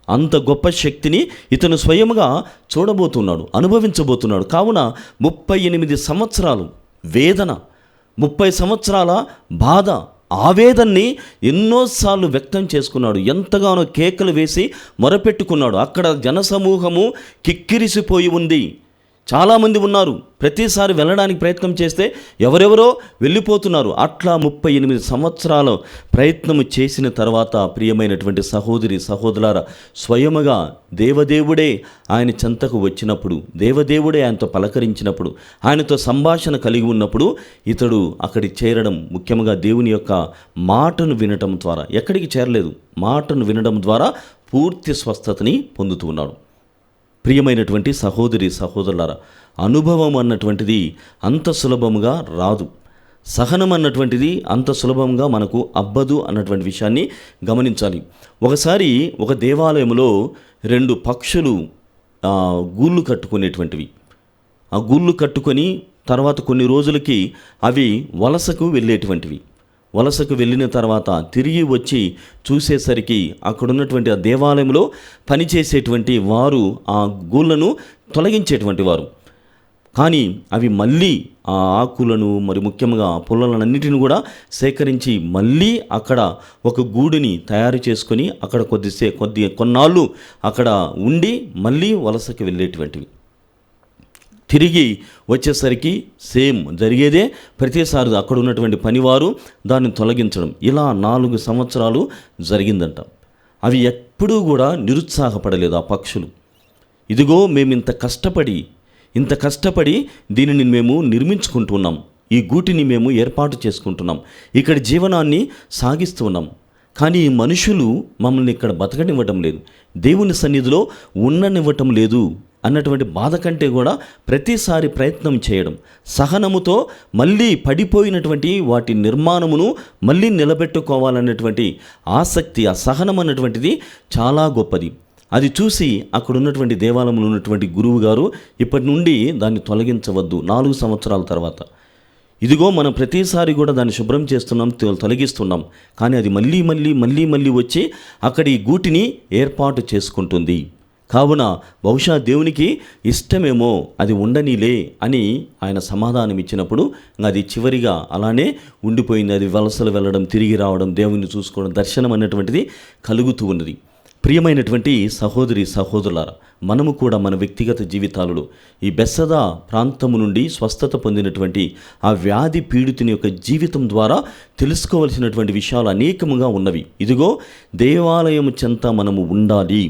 అంత గొప్ప శక్తిని ఇతను స్వయముగా చూడబోతున్నాడు, అనుభవించబోతున్నాడు. కావున 38 సంవత్సరాలు వేదన, 30 సంవత్సరాల బాధ, ఆవేదనని ఎన్నోసార్లు వ్యక్తం చేసుకున్నాడు. ఎంతగానో కేకలు వేసి మొరపెట్టుకున్నాడు. అక్కడ జనసమూహము కిక్కిరిసిపోయి ఉంది. చాలామంది ఉన్నారు. ప్రతిసారి వెళ్ళడానికి ప్రయత్నం చేస్తే ఎవరెవరో వెళ్ళిపోతున్నారు. అట్లా 38 సంవత్సరాలు ప్రయత్నం చేసిన తర్వాత ప్రియమైనటువంటి సహోదరి సహోదరులారా, స్వయముగా దేవదేవుడే ఆయన చెంతకు వచ్చినప్పుడు, దేవదేవుడే ఆయనతో పలకరించినప్పుడు, ఆయనతో సంభాషణ కలిగి ఉన్నప్పుడు ఇతడు అక్కడికి చేరడం, ముఖ్యంగా దేవుని యొక్క మాటను వినటం ద్వారా, ఎక్కడికి చేరలేదు, మాటను వినడం ద్వారా పూర్తి స్వస్థతని పొందుతూ ఉన్నాడు. ప్రియమైనటువంటి సహోదరి సహోదరులారా, అనుభవం అన్నటువంటిది అంత సులభముగా రాదు. సహనం అన్నటువంటిది అంత సులభంగా మనకు అబ్బదు అన్నటువంటి విషయాన్ని గమనించాలి. ఒకసారి ఒక దేవాలయంలో 2 పక్షులు గూళ్ళు కట్టుకునేటువంటివి. ఆ గూళ్ళు కట్టుకొని తర్వాత కొన్ని రోజులకి అవి వలసకు వెళ్ళేటువంటివి. వలసకు వెళ్ళిన తర్వాత తిరిగి వచ్చి చూసేసరికి అక్కడున్నటువంటి ఆ దేవాలయంలో పనిచేసేటువంటి వారు ఆ గూళ్ళను తొలగించేటువంటి వారు. కానీ అవి మళ్ళీ ఆ ఆకులను, మరి ముఖ్యంగా పుల్లలన్నిటిని కూడా సేకరించి మళ్ళీ అక్కడ ఒక గూడుని తయారు చేసుకొని అక్కడ కొన్నాళ్ళు అక్కడ ఉండి మళ్ళీ వలసకి వెళ్ళేటువంటివి. తిరిగి వచ్చేసరికి సేమ్ జరిగేదే. ప్రతిసారి అక్కడ ఉన్నటువంటి పనివారు దాన్ని తొలగించడం. ఇలా 4 సంవత్సరాలు జరిగిందంట. అవి ఎప్పుడూ కూడా నిరుత్సాహపడలేదు ఆ పక్షులు. ఇదిగో మేము ఇంత కష్టపడి దీనిని మేము నిర్మించుకుంటున్నాం, ఈ గూటిని మేము ఏర్పాటు చేసుకుంటున్నాం, ఇక్కడ జీవనాన్ని సాగిస్తూ ఉన్నాం. కానీ ఈ మనుషులు మమ్మల్ని ఇక్కడ బతకనివ్వటం లేదు, దేవుని సన్నిధిలో ఉండనివ్వటం లేదు అన్నటువంటి బాధ కంటే కూడా ప్రతిసారి ప్రయత్నం చేయడం, సహనముతో మళ్ళీ పడిపోయినటువంటి వాటి నిర్మాణమును మళ్ళీ నిలబెట్టుకోవాలన్నటువంటి ఆసక్తి, ఆ సహనం అన్నటువంటిది చాలా గొప్పది. అది చూసి అక్కడ ఉన్నటువంటి దేవాలయంలో ఉన్నటువంటి గురువు గారు ఇప్పటి నుండి దాన్ని తొలగించవద్దు, 4 సంవత్సరాల తర్వాత ఇదిగో మనం ప్రతిసారి కూడా దాన్ని శుభ్రం చేస్తున్నాం, తొలగిస్తున్నాం, కానీ అది మళ్ళీ వచ్చి అక్కడ ఈ గూటిని ఏర్పాటు చేసుకుంటుంది. కావున బహుశా దేవునికి ఇష్టమేమో, అది ఉండనీలే అని ఆయన సమాధానం ఇచ్చినప్పుడు అది చివరిగా అలానే ఉండిపోయింది. అది వలసలు వెళ్ళడం, తిరిగి రావడం, దేవుని చూసుకోవడం, దర్శనం అన్నటువంటిది కలుగుతూ ఉన్నది. ప్రియమైనటువంటి సహోదరి సహోదరులారా, మనము కూడా మన వ్యక్తిగత జీవితాలలో ఈ బెత్సదా ప్రాంతము నుండి స్వస్థత పొందినటువంటి ఆ వ్యాధి పీడితుని యొక్క జీవితం ద్వారా తెలుసుకోవలసినటువంటి విషయాలు అనేకముగా ఉన్నవి. ఇదిగో, దేవాలయం చెంత మనము ఉండాలి,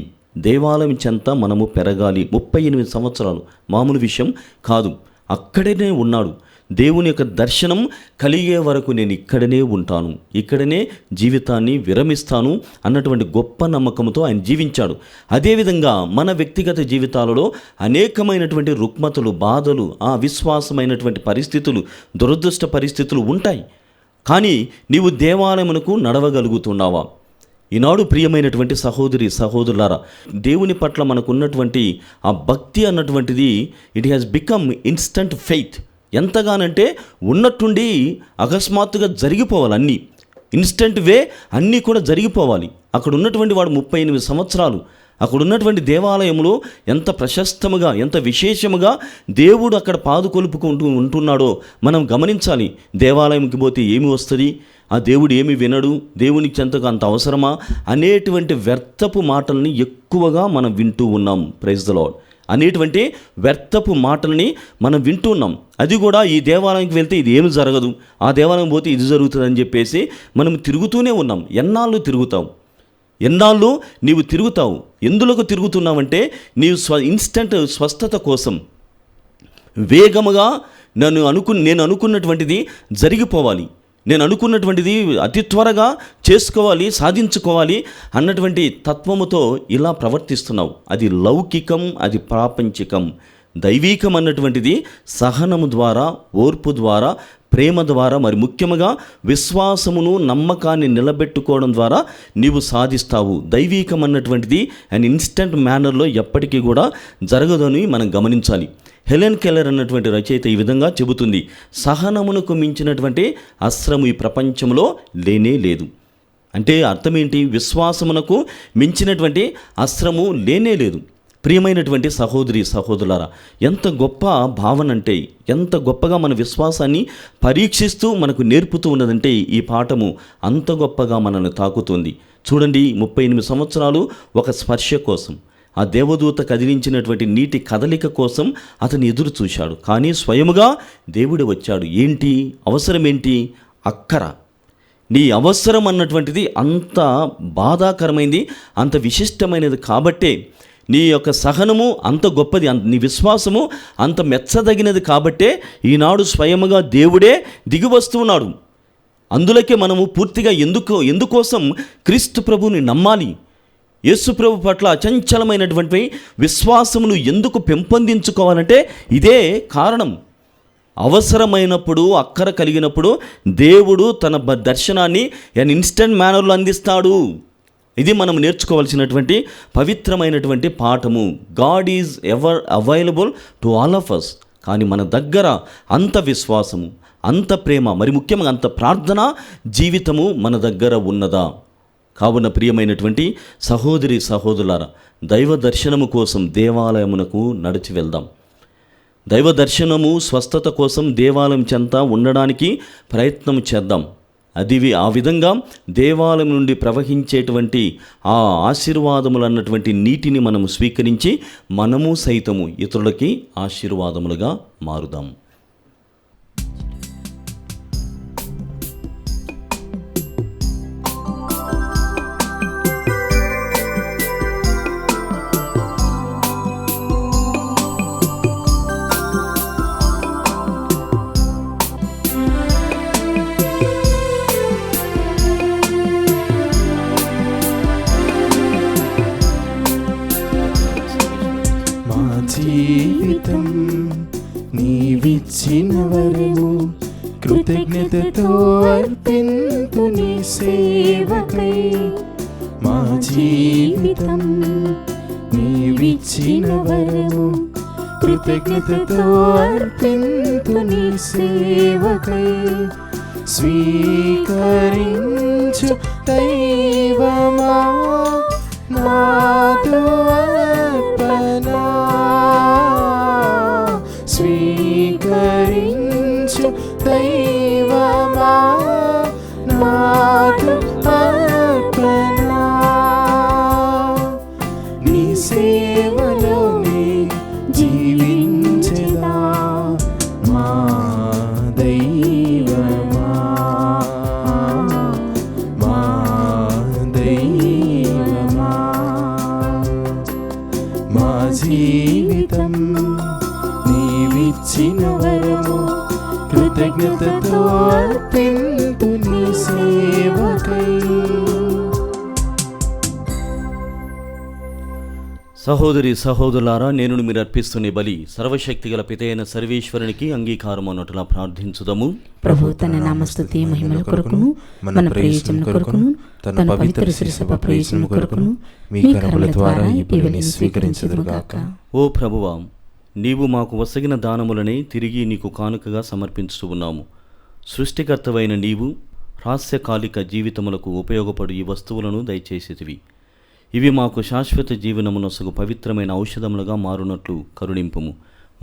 దేవాలయం చెంత మనము పెరగాలి. 38 సంవత్సరాలు మామూలు విషయం కాదు. అక్కడనే ఉన్నాడు. దేవుని యొక్క దర్శనం కలిగే వరకు నేను ఇక్కడనే ఉంటాను, ఇక్కడనే జీవితాన్ని విరమిస్తాను అన్నటువంటి గొప్ప నమ్మకంతో ఆయన జీవించాడు. అదేవిధంగా మన వ్యక్తిగత జీవితాలలో అనేకమైనటువంటి రుగ్మతలు, బాధలు, అవిశ్వాసమైనటువంటి పరిస్థితులు, దురదృష్ట పరిస్థితులు ఉంటాయి. కానీ నీవు దేవాలయమునకు నడవగలుగుతున్నావా? ఈనాడు ప్రియమైనటువంటి సహోదరి సహోదరులారా, దేవుని పట్ల మనకున్నటువంటి ఆ భక్తి అన్నటువంటిది it has become instant faith. ఎంతగానంటే ఉన్నట్టుండి అకస్మాత్తుగా జరిగిపోవాలి, అన్నీ ఇన్స్టంట్ వే అన్నీ కూడా జరిగిపోవాలి. అక్కడ ఉన్నటువంటి వాడు 38 సంవత్సరాలు అక్కడ ఉన్నటువంటి దేవాలయంలో ఎంత ప్రశస్తముగా, ఎంత విశేషముగా దేవుడు అక్కడ పాదుకొలుపుకుంటూ ఉంటున్నాడో మనం గమనించాలి. దేవాలయంకి పోతే ఏమి వస్తుంది, ఆ దేవుడు ఏమి వినడు, దేవునికి చెంతకు అంత అవసరమా అనేటువంటి వ్యర్థపు మాటల్ని ఎక్కువగా మనం వింటూ ఉన్నాం. Praise the lord. అనేటువంటి వ్యర్థపు మాటల్ని మనం వింటున్నాం. అది కూడా ఈ దేవాలయంకి వెళ్తే ఇది ఏమి జరగదు, ఆ దేవాలయం పోతే ఇది జరుగుతుందని చెప్పేసి మనం తిరుగుతూనే ఉన్నాం. ఎన్నాళ్ళు తిరుగుతావు? ఎన్నాళ్ళు నీవు తిరుగుతావు? ఎందులోకి తిరుగుతున్నావంటే నీవు ఇన్స్టంట్ స్వస్థత కోసం వేగముగా నేను అనుకున్నటువంటిది జరిగిపోవాలి, నేను అనుకున్నటువంటిది అతి త్వరగా చేసుకోవాలి, సాధించుకోవాలి అన్నటువంటి తత్వముతో ఇలా ప్రవర్తిస్తున్నావు. అది లౌకికం, అది ప్రాపంచికం. దైవీకం అన్నటువంటిది సహనము ద్వారా, ఓర్పు ద్వారా, ప్రేమ ద్వారా, మరి ముఖ్యంగా విశ్వాసమును, నమ్మకాన్ని నిలబెట్టుకోవడం ద్వారా నీవు సాధిస్తావు. దైవీకం అన్నటువంటిది అండ్ ఇన్స్టంట్ మేనర్లో ఎప్పటికీ కూడా జరగదని మనం గమనించాలి. హెలెన్ కెల్లర్ అన్నటువంటి రచయిత ఈ విధంగా చెబుతుంది, సహనమునకు మించినటువంటి అస్త్రము ఈ ప్రపంచంలో లేనే లేదు. అంటే అర్థం ఏంటి? విశ్వాసమునకు మించినటువంటి అస్త్రము లేనే లేదు. ప్రియమైనటువంటి సహోదరి సహోదరులారా, ఎంత గొప్ప భావన అంటే, ఎంత గొప్పగా మన విశ్వాసాన్ని పరీక్షిస్తూ మనకు నేర్పుతూ ఉన్నదంటే ఈ పాఠము అంత గొప్పగా మనల్ని తాకుతుంది. చూడండి, 38 సంవత్సరాలు ఒక స్పర్శ కోసం, ఆ దేవదూత కదిలించినటువంటి నీటి కదలిక కోసం అతను ఎదురు చూశాడు. కానీ స్వయముగా దేవుడు వచ్చాడు. ఏంటి అవసరం? ఏంటి అక్కర? నీ అవసరం అన్నటువంటిది అంత బాధాకరమైంది, అంత విశిష్టమైనది. కాబట్టే నీ యొక్క సహనము అంత గొప్పది, నీ విశ్వాసము అంత మెచ్చదగినది. కాబట్టే ఈనాడు స్వయముగా దేవుడే దిగి వస్తున్నాడు. అందులోకే మనము పూర్తిగా ఎందుకోసం క్రీస్తు ప్రభువుని నమ్మాలి, యేసు ప్రభు పట్ల అచంచలమైనటువంటి విశ్వాసమును ఎందుకు పెంపొందించుకోవాలంటే ఇదే కారణం. అవసరమైనప్పుడు, అక్కర కలిగినప్పుడు దేవుడు తన దర్శనాన్ని ఇన్స్టంట్ మేనర్లో అందిస్తాడు. ఇది మనం నేర్చుకోవాల్సినటువంటి పవిత్రమైనటువంటి పాఠము. God is ever available to all of us. కానీ మన దగ్గర అంత విశ్వాసము, అంత ప్రేమ, మరి ముఖ్యంగా అంత ప్రార్థన జీవితము మన దగ్గర ఉన్నదా? కావున ప్రియమైనటువంటి సహోదరి సహోదరులారా, దైవ దర్శనము కోసం దేవాలయమునకు నడిచి వెళ్దాం. దైవ దర్శనము, స్వస్థత కోసం దేవాలయం చెంత ఉండడానికి ప్రయత్నం చేద్దాం. ఆ విధంగా దేవాలయం నుండి ప్రవహించేటువంటి ఆ ఆశీర్వాదములు అన్నటువంటి నీటిని మనము స్వీకరించి మనము సైతము ఇతరులకి ఆశీర్వాదములుగా మారుదాం. జీవితం నీవిచ్చిన వరము కృతజ్ఞతతో అర్పింతు నీ సేవకై. మా జీవితం నీవిచ్చిన వరము కృతజ్ఞతతో అర్పింతు నీ సేవకై. స్వీకరించు దైవమా నాతో అర్పణా. స్వీకరించు దైవమా నాతో అర్పణా. జీవితం నీవిచ్చిన వరము కృతజ్ఞతతో అర్పింతు నీ సేవకై. సహోదరి సహోదరులారా, నేను మీరు అర్పిస్తున్న బలి సర్వశక్తిగల పితైన సర్వేశ్వరునికి అంగీకారం అన్నట్లా ప్రార్థించుదము. ప్రభు తన నామస్తుతి మహిమల కొరకును మన ప్రయోజనం కొరకును తన పవిత్ర శిరసభ ప్రయోజనం కొరకును మీ కరముల ద్వారా ఈ బలిని స్వీకరించుదురుగాక. ఓ ప్రభువా, నీవు మాకు వసగిన దానములనే తిరిగి నీకు కానుకగా సమర్పించుతూ ఉన్నాము. సృష్టికర్తవైన నీవు హాస్యకాలిక జీవితములకు ఉపయోగపడు ఈ వస్తువులను దయచేసేటివి. ఇవి మాకు శాశ్వత జీవనమునొసగు పవిత్రమైన ఔషధములుగా మారునట్లు కరుణింపుము.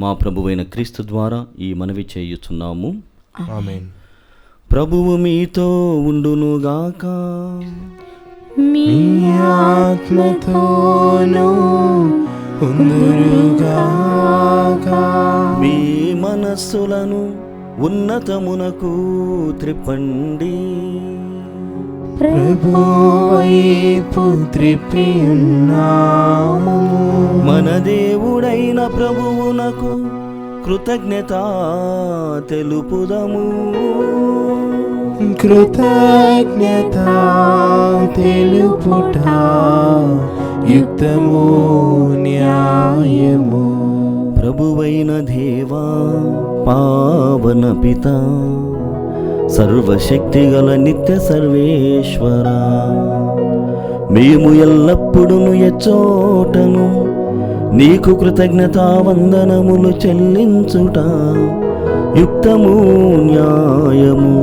మా ప్రభువైన క్రీస్తు ద్వారా ఈ మనవి చేయుచున్నాము. ఆమేన్. ప్రభువు మీతో ఉండునుగాక. మీ ఆత్మతోనూ ఉండునుగాక. మీ మనస్సులను ఉన్నతమునకు త్రిప్పండి. ప్రభువైపు త్రిప్పి ఉన్నాము. మన దేవుడైన ప్రభువునకు కృతజ్ఞత తెలుపుదము. కృతజ్ఞత తెలుపుట యుక్తము న్యాయము. ప్రభువైన దేవా, పావన పిత, సర్వశక్తిగల నిత్య సర్వేశ్వర, మేము ఎల్లప్పుడూ ఎచ్చోటను నీకు కృతజ్ఞతా వందనములు చెల్లించుట యుక్తము న్యాయము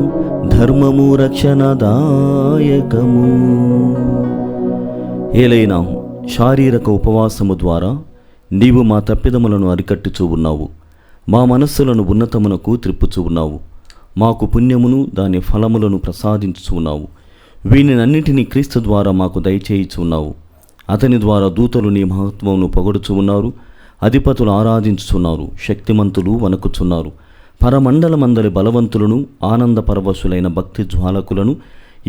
ధర్మము రక్షణదాయకము. ఏలైనా శారీరక ఉపవాసము ద్వారా నీవు మా తప్పిదములను అరికట్టుచూ ఉన్నావు. మా మనస్సులను ఉన్నతమునకు త్రిప్పుచూ ఉన్నావు. మాకు పుణ్యమును దాని ఫలములను ప్రసాదించుచున్నావు. వీనినన్నింటినీ క్రీస్తు ద్వారా మాకు దయచేయుచున్నావు. అతని ద్వారా దూతలు నీ మహత్వమును పొగడుచు ఉన్నారు. అధిపతులు ఆరాధించుచున్నారు. శక్తిమంతులు వణకుచున్నారు. పరమండలమందలి బలవంతులను ఆనంద పరవశులైన భక్తి జ్వాలకులను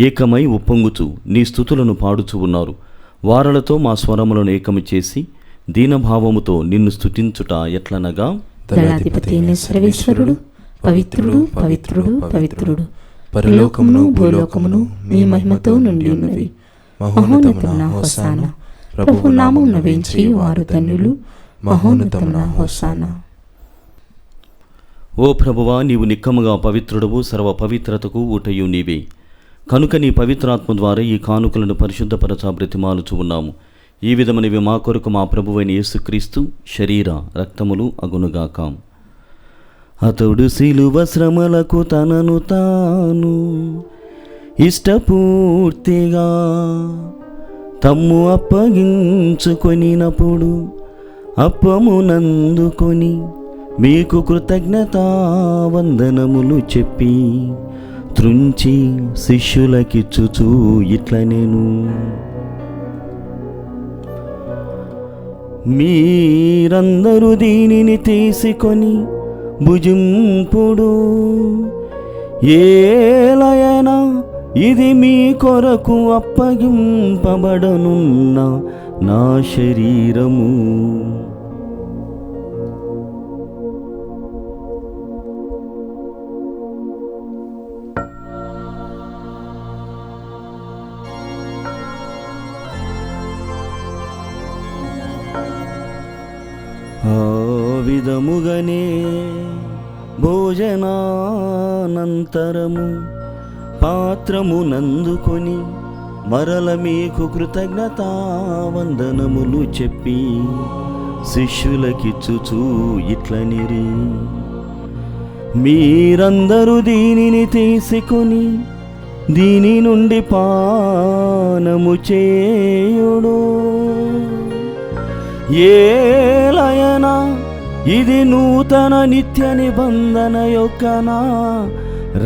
ఏకమై ఉప్పొంగుచు నీ స్తుతులను పాడుచు ఉన్నారు. వారలతో మా స్వరములను ఏకము చేసి దీనభావముతో నిన్ను స్తుతించుట ఎట్లనగా, దళాధిపతి అయిన సర్వేశ్వరుడు పవిత్రుడు పవిత్రుడు పవిత్రుడు, పరలోకమును భూలోకమును నీ మహిమతో నిండి ఉన్నవి. మహోన్నతమున హోసానా, ప్రభు నామమున వేంచి వారు ధన్యులు. మహోన్నతమున హోసానా. ఓ ప్రభువా, నీవు నిక్కముగా పవిత్రుడవు, సర్వ పవిత్రతకు ఊటయు నీవే. కనుక నీ పవిత్రాత్మ ద్వారా ఈ కానుకలను పరిశుద్ధపరచ బ్రతిమాలుచు ఉన్నాము. ఈ విధమునివి మా కొరకు మా ప్రభువైన యేసుక్రీస్తు శరీర రక్తములు అగునుగాక. అతడు శిలువ శ్రమలకు తనను తాను ఇష్టపూర్తిగా తమ్ము అప్పగించుకొనినప్పుడు అప్పమునందుకొని మీకు కృతజ్ఞతా వందనములు చెప్పి త్రుంచి శిష్యులకిచ్చుచూ ఇట్లనేను, మీరందరూ దీనిని తీసుకొని భుజింపుడు. ఏలయనా ఇది మీ కొరకు అప్పగింపబడనున్న నా శరీరము. ఆ విధముగనే భోజనానంతరము పాత్రమునందుకొని మరల మీకు కృతజ్ఞతా వందనములు చెప్పి శిష్యులకిచ్చుచూ ఇట్లనిరి, మీరందరూ దీనిని తీసుకొని దీని నుండి పానము చేయుడు. ఏలయనా ఇది నూతన నిత్య నిబంధన యొక్క నా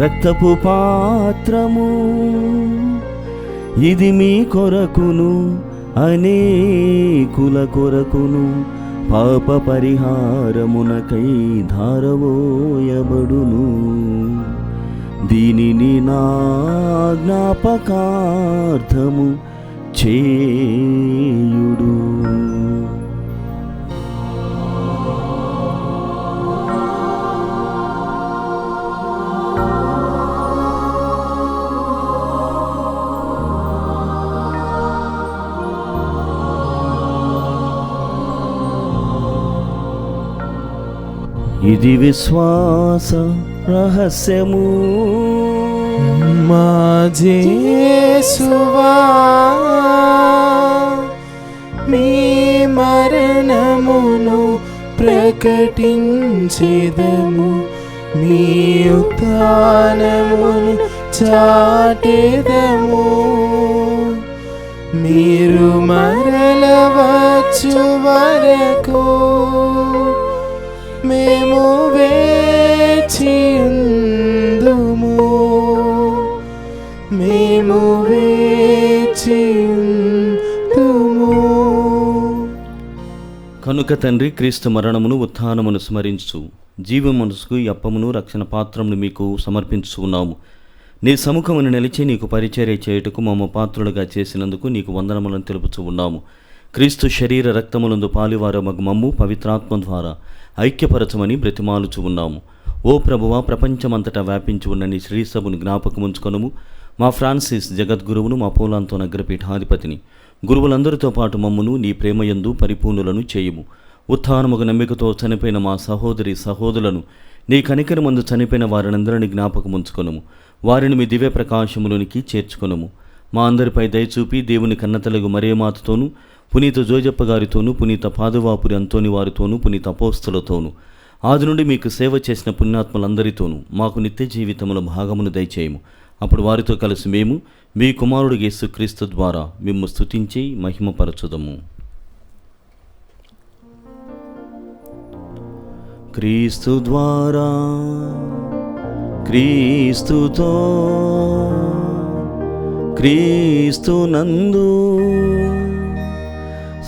రక్తపు పాత్రము. ఇది మీ కొరకును అనేకుల కొరకును పాప పరిహారమునకై ధారవోయబడును. దీనిని నా జ్ఞాపకార్థము చేయుడు. ఇది విశ్వాస రహస్యము, మా యేసువా మీ మరణమును ప్రకటించెదము, మీ ఉత్థానమును చాటెదము. మీరు మరల వచ్చు వరకు మేము వేచియుందుము, మేము వేచియుందుము. కనుక తండ్రి, క్రీస్తు మరణమును ఉత్థానమును స్మరించు జీవ మనసుకు ఈ అప్పమును రక్షణ పాత్రమును మీకు సమర్పించుకున్నాము. నీ సముఖమును నిలిచి నీకు పరిచర్య చేయుటకు మమ్మ పాత్రులుగా చేసినందుకు నీకు వందనములను తెలుపుచూ ఉన్నాము. క్రీస్తు శరీర రక్తములందు పాలివారమగు మమ్ము పవిత్రాత్మ ద్వారా ఐక్యపరచమని బ్రతిమాలుచు ఉన్నాము. ఓ ప్రభువా, ప్రపంచమంతటా వ్యాపించి ఉన్న నీ శ్రీసభను జ్ఞాపకముంచుకొనుము. మా ఫ్రాన్సిస్ జగద్గురువును, మా పోలాంతో నగరపీఠాధిపతిని, గురువులందరితో పాటు మమ్మును నీ ప్రేమయందు పరిపూర్ణులను చేయుము. ఉత్థానముకు నమ్మికతో చనిపోయిన మా సహోదరి సహోదరులను, నీ కనికరమందు చనిపోయిన వారినందరినీ జ్ఞాపకముంచుకొనుము. వారిని మీ దివ్య ప్రకాశములోనికి చేర్చుకొనుము. మా అందరిపై దయచూపి దేవుని కన్నతలగు మరియమాతతోనూ, పునీత జోజప్ప గారితోనూ, పునీత పాదువాపురి అంతోని వారితోనూ, పునీత అపోస్తలతోనూ, ఆది నుండి మీకు సేవ చేసిన పుణ్యాత్ములందరితోనూ మాకు నిత్య జీవితముల భాగమును దయచేయము. అప్పుడు వారితో కలిసి మేము మీ కుమారుడు యేసుక్రీస్తు ద్వారా మిమ్ము స్తుతించి మహిమపరచుదము. క్రీస్తు ద్వారా, క్రీస్తుతో, క్రీస్తునందు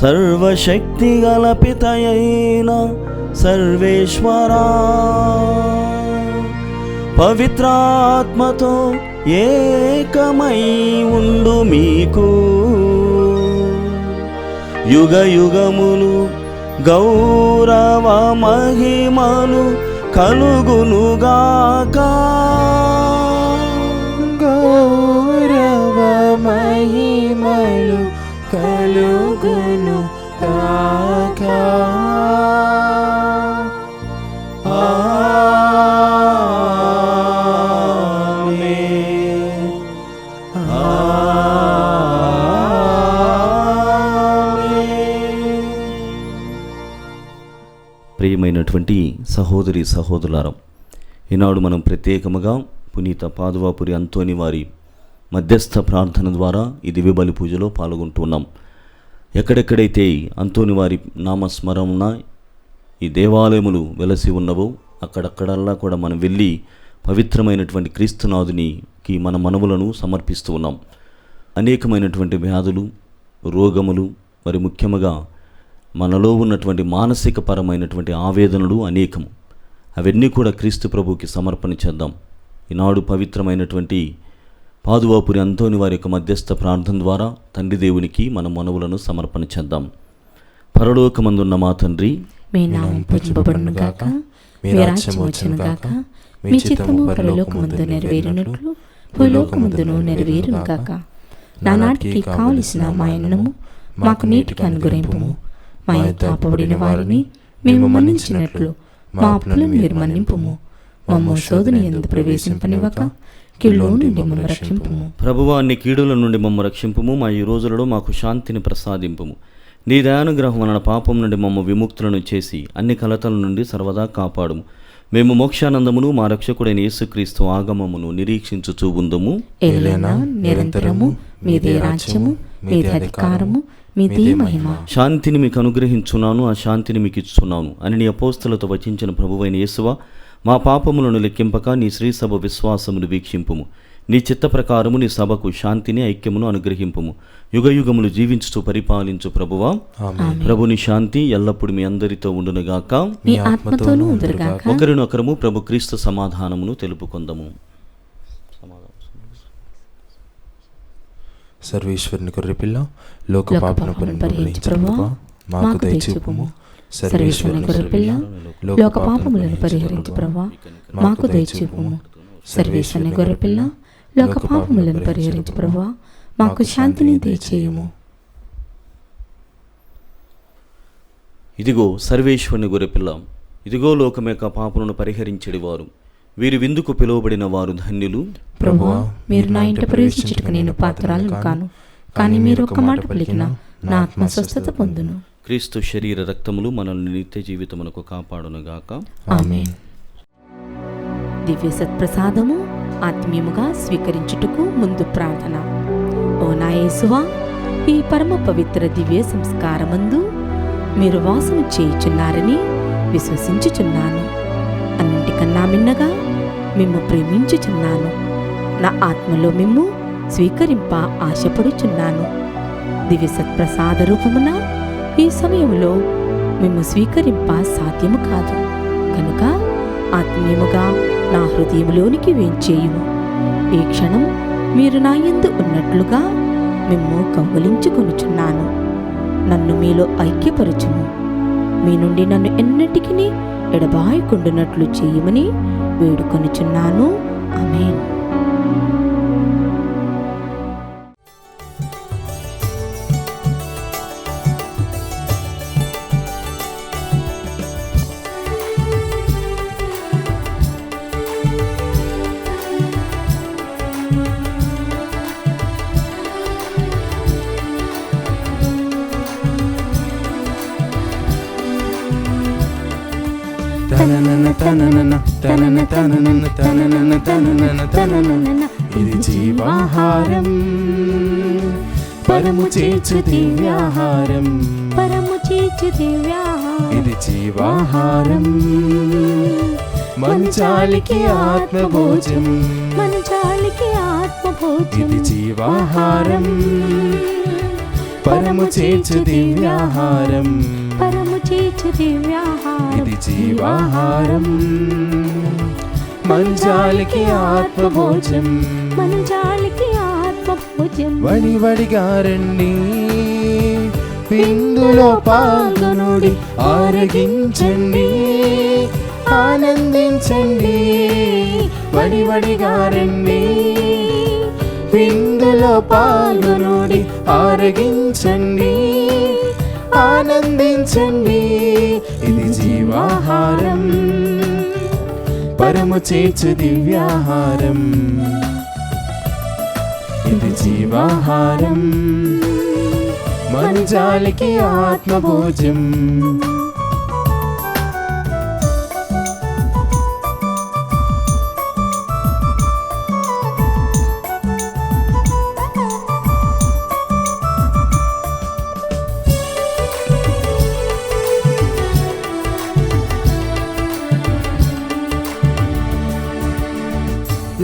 సర్వశక్తి గల పితయైన సర్వేశ్వరా, పవిత్రాత్మతో ఏకమై ఉండు మీకు యుగ యుగములు గౌరవ మహిమలు కలుగునుగాక. గౌరవ మహిమలు కలుగునుగాక. ప్రియమైనటువంటి సహోదరి సహోదరులారా, ఈనాడు మనం ప్రత్యేకముగా పునీత పాదువాపురి అంతోని వారి మధ్యస్థ ప్రార్థన ద్వారా ఈ దివ్య బలి పూజలో పాల్గొంటున్నాం. ఎక్కడెక్కడైతే అంతోని వారి నామస్మరణ ఈ దేవాలయములు వెలసి ఉన్నవో అక్కడక్కడల్లా కూడా మనం వెళ్ళి పవిత్రమైనటువంటి క్రీస్తునాథునికి మన మనవులను సమర్పిస్తూ ఉన్నాం. అనేకమైనటువంటి వ్యాధులు, రోగములు, మరి ముఖ్యముగా మనలో ఉన్నటువంటి మానసిక పరమైనటువంటి ఆవేదనలు అనేకము, అవన్నీ కూడా క్రీస్తు ప్రభువుకి సమర్పణ చేద్దాం. ఈనాడు పవిత్రమైనటువంటి పాదువాపురి అంతోని వారి యొక్క మధ్యస్థ ప్రార్థన ద్వారా తండ్రి దేవునికి మన మనవులను సమర్పణ చేద్దాం. పరలోకమందున్న మా తండ్రి, మీ నామం పూజింపబడును గాక, మీ రాజ్యం వచ్చును గాక, మీ చిత్తము పరలోకమందు నెరవేరునట్లు భూలోకమందును నెరవేరును గాక. నానాటికి కావలసిన మా అన్నము మాకు నీటికి అనుగ్రహింపుము. మా యొక్క అపబడిన వారిని మేము మన్నించినట్లు మా అప్పులను మీరు మన్నింపుము. మమ్ము శోధన యందు ప్రవేశింపనివ్వక కీడులో నుండి మమ్మల్ని రక్షింపుము. ప్రభువా, నీ కీడుల నుండి మమ్మ రక్షింపుము. మా ఈ రోజులలో మాకు శాంతిని ప్రసాదింపుము. నీ దయానుగ్రహం వలన పాపం నుండి మమ్మ విముక్తులను చేసి అన్ని కలతల నుండి సర్వదా కాపాడుము. మేము మోక్షానందమును మా రక్షకుడైన యేసుక్రీస్తు ఆగమమును నిరీక్షించుచూ ఉందుము. ఏలైనా నిరంతరము మీదే రాజ్యము, మీదే అధికారము, మీదే మహిమ. శాంతిని మీకు అనుగ్రహించున్నాను, ఆ శాంతిని మీకు ఇస్తున్నాను అని నీ అపోస్తలతో వచించిన ప్రభువైన యేసువా, మా పాపములను లెక్కింపక నీ శ్రీసభ విశ్వాసమును వీక్షింపుము. నీ చిత్త ప్రకారము నీ సభకు శాంతిని, ఐక్యమును అనుగ్రహింపుము. యుగయుగములు జీవించుతూ పరిపాలించు ప్రభువా, ప్రభుని శాంతి ఎల్లప్పుడు మీ అందరితో ఉండునుగాక, మీ ఆత్మతోనూ ఉండునుగాక. ఒకరినొకరము ప్రభు క్రీస్తు సమాధానమును తెలుపుకొందము. సర్వేశ్వరుని గొర్రెపిల్ల, లోక పాపను పరిహరించు ప్రభువా, మాకు దయచూపుము. సర్వేశ్వరుని గొర్రెపిల్ల, లోక పాపములను పరిహరించు ప్రభువా, మాకు దయచూపుము. సర్వేశ్వరుని గొర్రెపిల్ల, లోక పాపములను పరిహరించు ప్రభువా, మాకు శాంతిని దయచేయుము. ఇదిగో సర్వేశ్వరుని గొర్రెపిల్ల, ఇదిగో లోకం యొక్క పాపలను పరిహరించెడివారు, వీరి విందుకు పిలువబడిన వారు ధన్యులు. ప్రభువా, మీరు నా ఇంట ప్రవేశించుటకు నేను పాత్రురాలను కాను, కానీ మీరు ఒక్క మాట పలికిన నా ఆత్మ స్వస్థత పొందును. క్రీస్తు శరీర రక్తములు మనల్ని నిత్య జీవితమునకు కాపాడునుగాక. ఆమేన్. దివ్య సత్ప్రసాదము ఆత్మీయముగా స్వీకరించుటకు ముందు ప్రార్థన. ఓ నా యేసువా, ఈ పరమ పవిత్ర దివ్య సంస్కారమందు మీరు వాసము చేయుచున్నారని విశ్వసించుచున్నాను. అన్నింటికన్నా మిన్నగా మిమ్ము ప్రేమించుచున్నాను. నా ఆత్మలో మిమ్ము స్వీకరింప ఆశపడుచున్నాను. దివ్య సత్ప్రసాద రూపమున ఈ సమయంలో మిమ్ము స్వీకరింప సాధ్యము కాదు కనుక ఆత్మీయముగా నా హృదయంలోనికి వేంచేయుము. ఈ క్షణం మీరు నా యందు ఉన్నట్లుగా మిమ్ము కౌగిలించుకొనుచున్నాను. నన్ను మీలో ఐక్యపరచుము. మీ నుండి నన్ను ఎన్నటికీ ఎడబాయకుండునట్లు చేయమని వేడుకొనుచున్నాను. ఆమేన్. ఇది జీవాహారం, పరము చేర్చు దివ్యాహారం. ఇది జీవాహారం, మంచాలికి ఆత్మభోజం. ఇది జీవాహారం, పరము చేర్చు దివ్యాహారం. ఇది జీవాహారం, మంచాలికి ఆత్మభోజం. వడివడిగా రండి, విందులో పాల్గొనుడి, ఆరగించండి, ఆనందించండి. వడివడిగా రండి, విందులో పాల్గొనుడి, ఆరగించండి, ఆనందించండి. ఇది జీవాహారం, పరము చేర్చు దివ్యాహారం. ఇది జీవాహారం, మంచాలికి ఆత్మభోజం.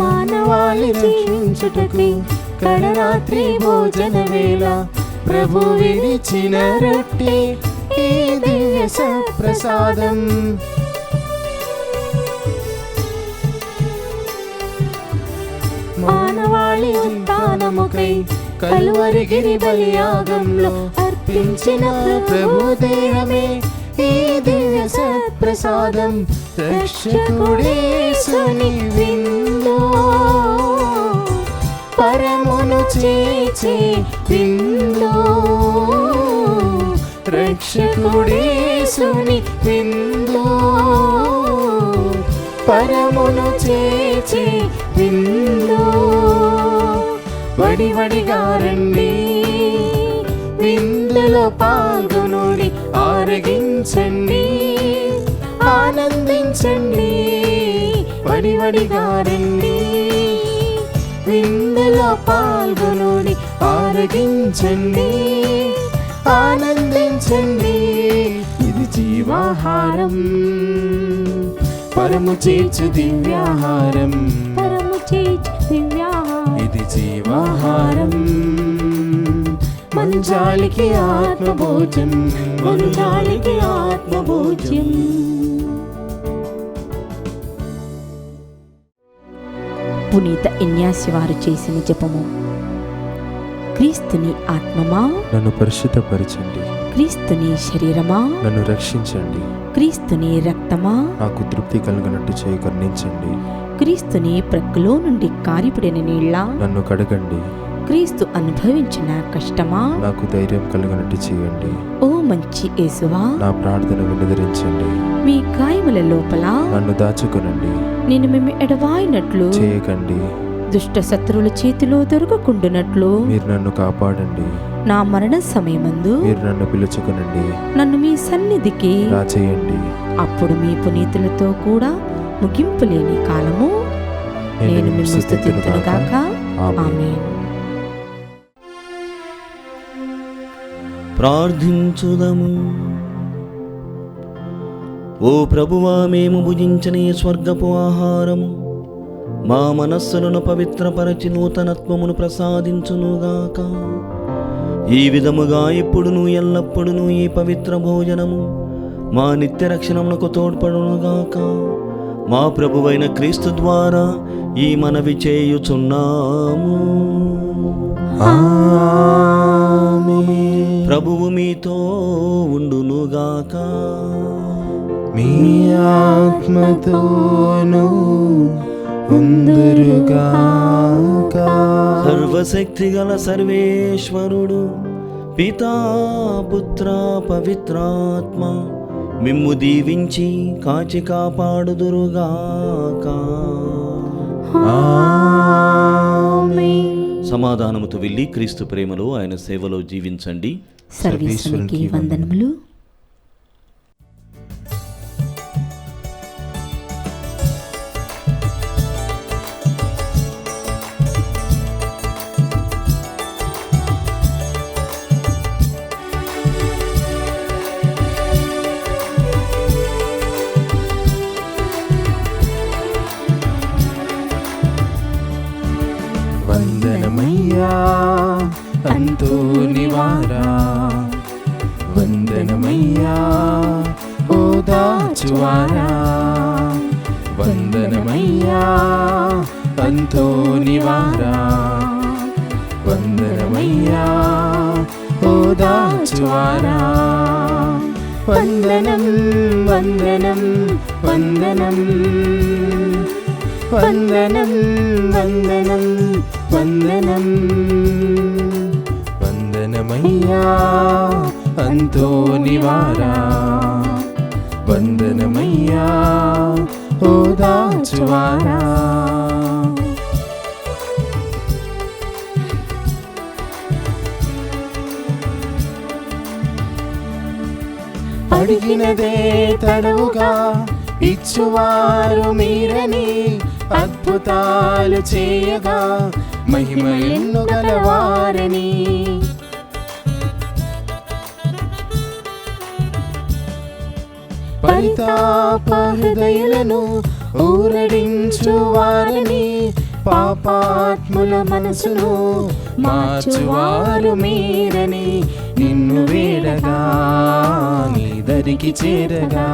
మానవాళి రక్షించుటకు కడరాత్రి భోజన వేళ ప్రభు విరిచిన రొట్టె ఈ దివ్య సత్ప్రసాదం. మానవాళి ఉత్థానముకై కలువరిగిరి బలియాగంలో అర్పించిన ప్రభు దేహమే ఈ దివ్య సత్ప్రసాదం. రక్షకుడేసుని విందు, పరమును చేర్చే విందు. రక్షకుడేసుని విందు, పరమును చేర్చే విందు. వడివడిగా రండి, విందులో పాల్గొనుడి, ఆరగించండి, ఆనందించండి. వడివడిగా రండి, విందులో పాల్గొనుడి, ఆరగించండి, ఆనందించండి. ఇది జీవాహారం, పరము చేర్చు దివ్యాహారం. ఇది జీవాహారం, మంచాలికి ఆత్మభోజం. మంచాలికి ఆత్మభోజం. పునీత ఇన్యాసి వారు చేసిన జపము. క్రీస్తుని ఆత్మమా నన్ను పరిశుద్ధపరచండి, క్రీస్తుని శరీరమా నన్ను రక్షించండి, క్రీస్తుని రక్తమా నాకు తృప్తి కలిగినట్టు చేయి కరుణించండి. క్రీస్తుని ప్రక్కలో నుండి కారిపడిన నీళ్ళ నన్ను కడగండి, క్రీస్తు అనుభవించిన కష్టమా నాకు ధైర్యం కలుగునట్టు చేయండి. ఓ మంచి యేసువా, నా ప్రార్థన వినదరించండి. మీ గాయముల లోపల నన్ను దాచుకునండి. నేను మేము ఎడవాయినట్లు చేయకండి. దుష్ట శత్రువుల చేతిలో దొరకకుండునట్లు మీరు నన్ను కాపాడండి. నా మరణ సమయమందు మీరు నన్ను పిలుచుకునండి. నన్ను మీ సన్నిధికి రాచేయండి. అప్పుడు మీ పునీతులతో కూడా ముగింపు లేని కాలము నేను మిమ్ము స్తుతింతునుగాక. ఆమేన్. ప్రార్థించుదము. ఓ ప్రభువా, మేము భుజించని స్వర్గపు ఆహారము మా మనస్సులను పవిత్రపరచి నూతనత్వమును ప్రసాదించునుగాక. ఈ విధముగా ఇప్పుడును ఎల్లప్పుడును ఈ పవిత్ర భోజనము మా నిత్య రక్షణమునకు తోడ్పడునుగాక. మా ప్రభువైన క్రీస్తు ద్వారా ఈ మనవి చేయుచున్నాము. ఆమేన్. ప్రభువు మీతో ఉండునుగాక. మీ ఆత్మతోనూ ఉందురుగాక. సర్వశక్తి గల సర్వేశ్వరుడు పితా పుత్ర పవిత్రాత్మ మిమ్ము దీవించి కాచి కాపాడుదురుగాక. ఆమేన్. సమాధానముతో వెళ్ళి క్రీస్తు ప్రేమలో ఆయన సేవలో జీవించండి. సర్వేశ్వరునికి వందనములు. వందనమయ్యా అంతోనివారా, వందనమయ్యా ఓదాచువారా, వందనమయ్యా అంతోనివారా, వందనమయ్యా ఓదాచువారా. వందనం వందనం వందనం వందనం వందనం వందనం. వందనమయ్యా అంతోనివారా, వందనమయ్యా ఓదాచువారా. అడిగినదే తడవుగా ఇచ్చువారు మీరని, అద్భుతాలు చేయగా మహిమ ఎన్ను గలవారని. పరితాప హృదయులను ఊరడించువారని, పాపాత్ముల మనసును మార్చువారు మీరని. నిన్ను వేడగా నీ దరికి చేరగా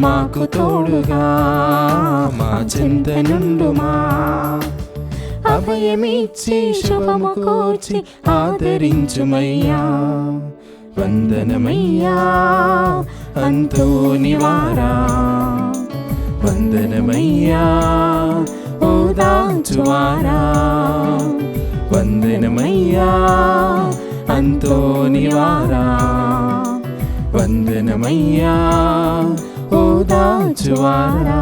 మాకు తోడుగా మా చింత నుండుమా. అభయమిచ్చి శుభము కోర్చి ఆదరించుమయ్యా. వందనమయ్యా అంతోనివారా, వందనమయ్యా ఓదాచువారా, వందనమయ్యా అంతోనివారా, వందనమయ్యా ఓదాచువారా.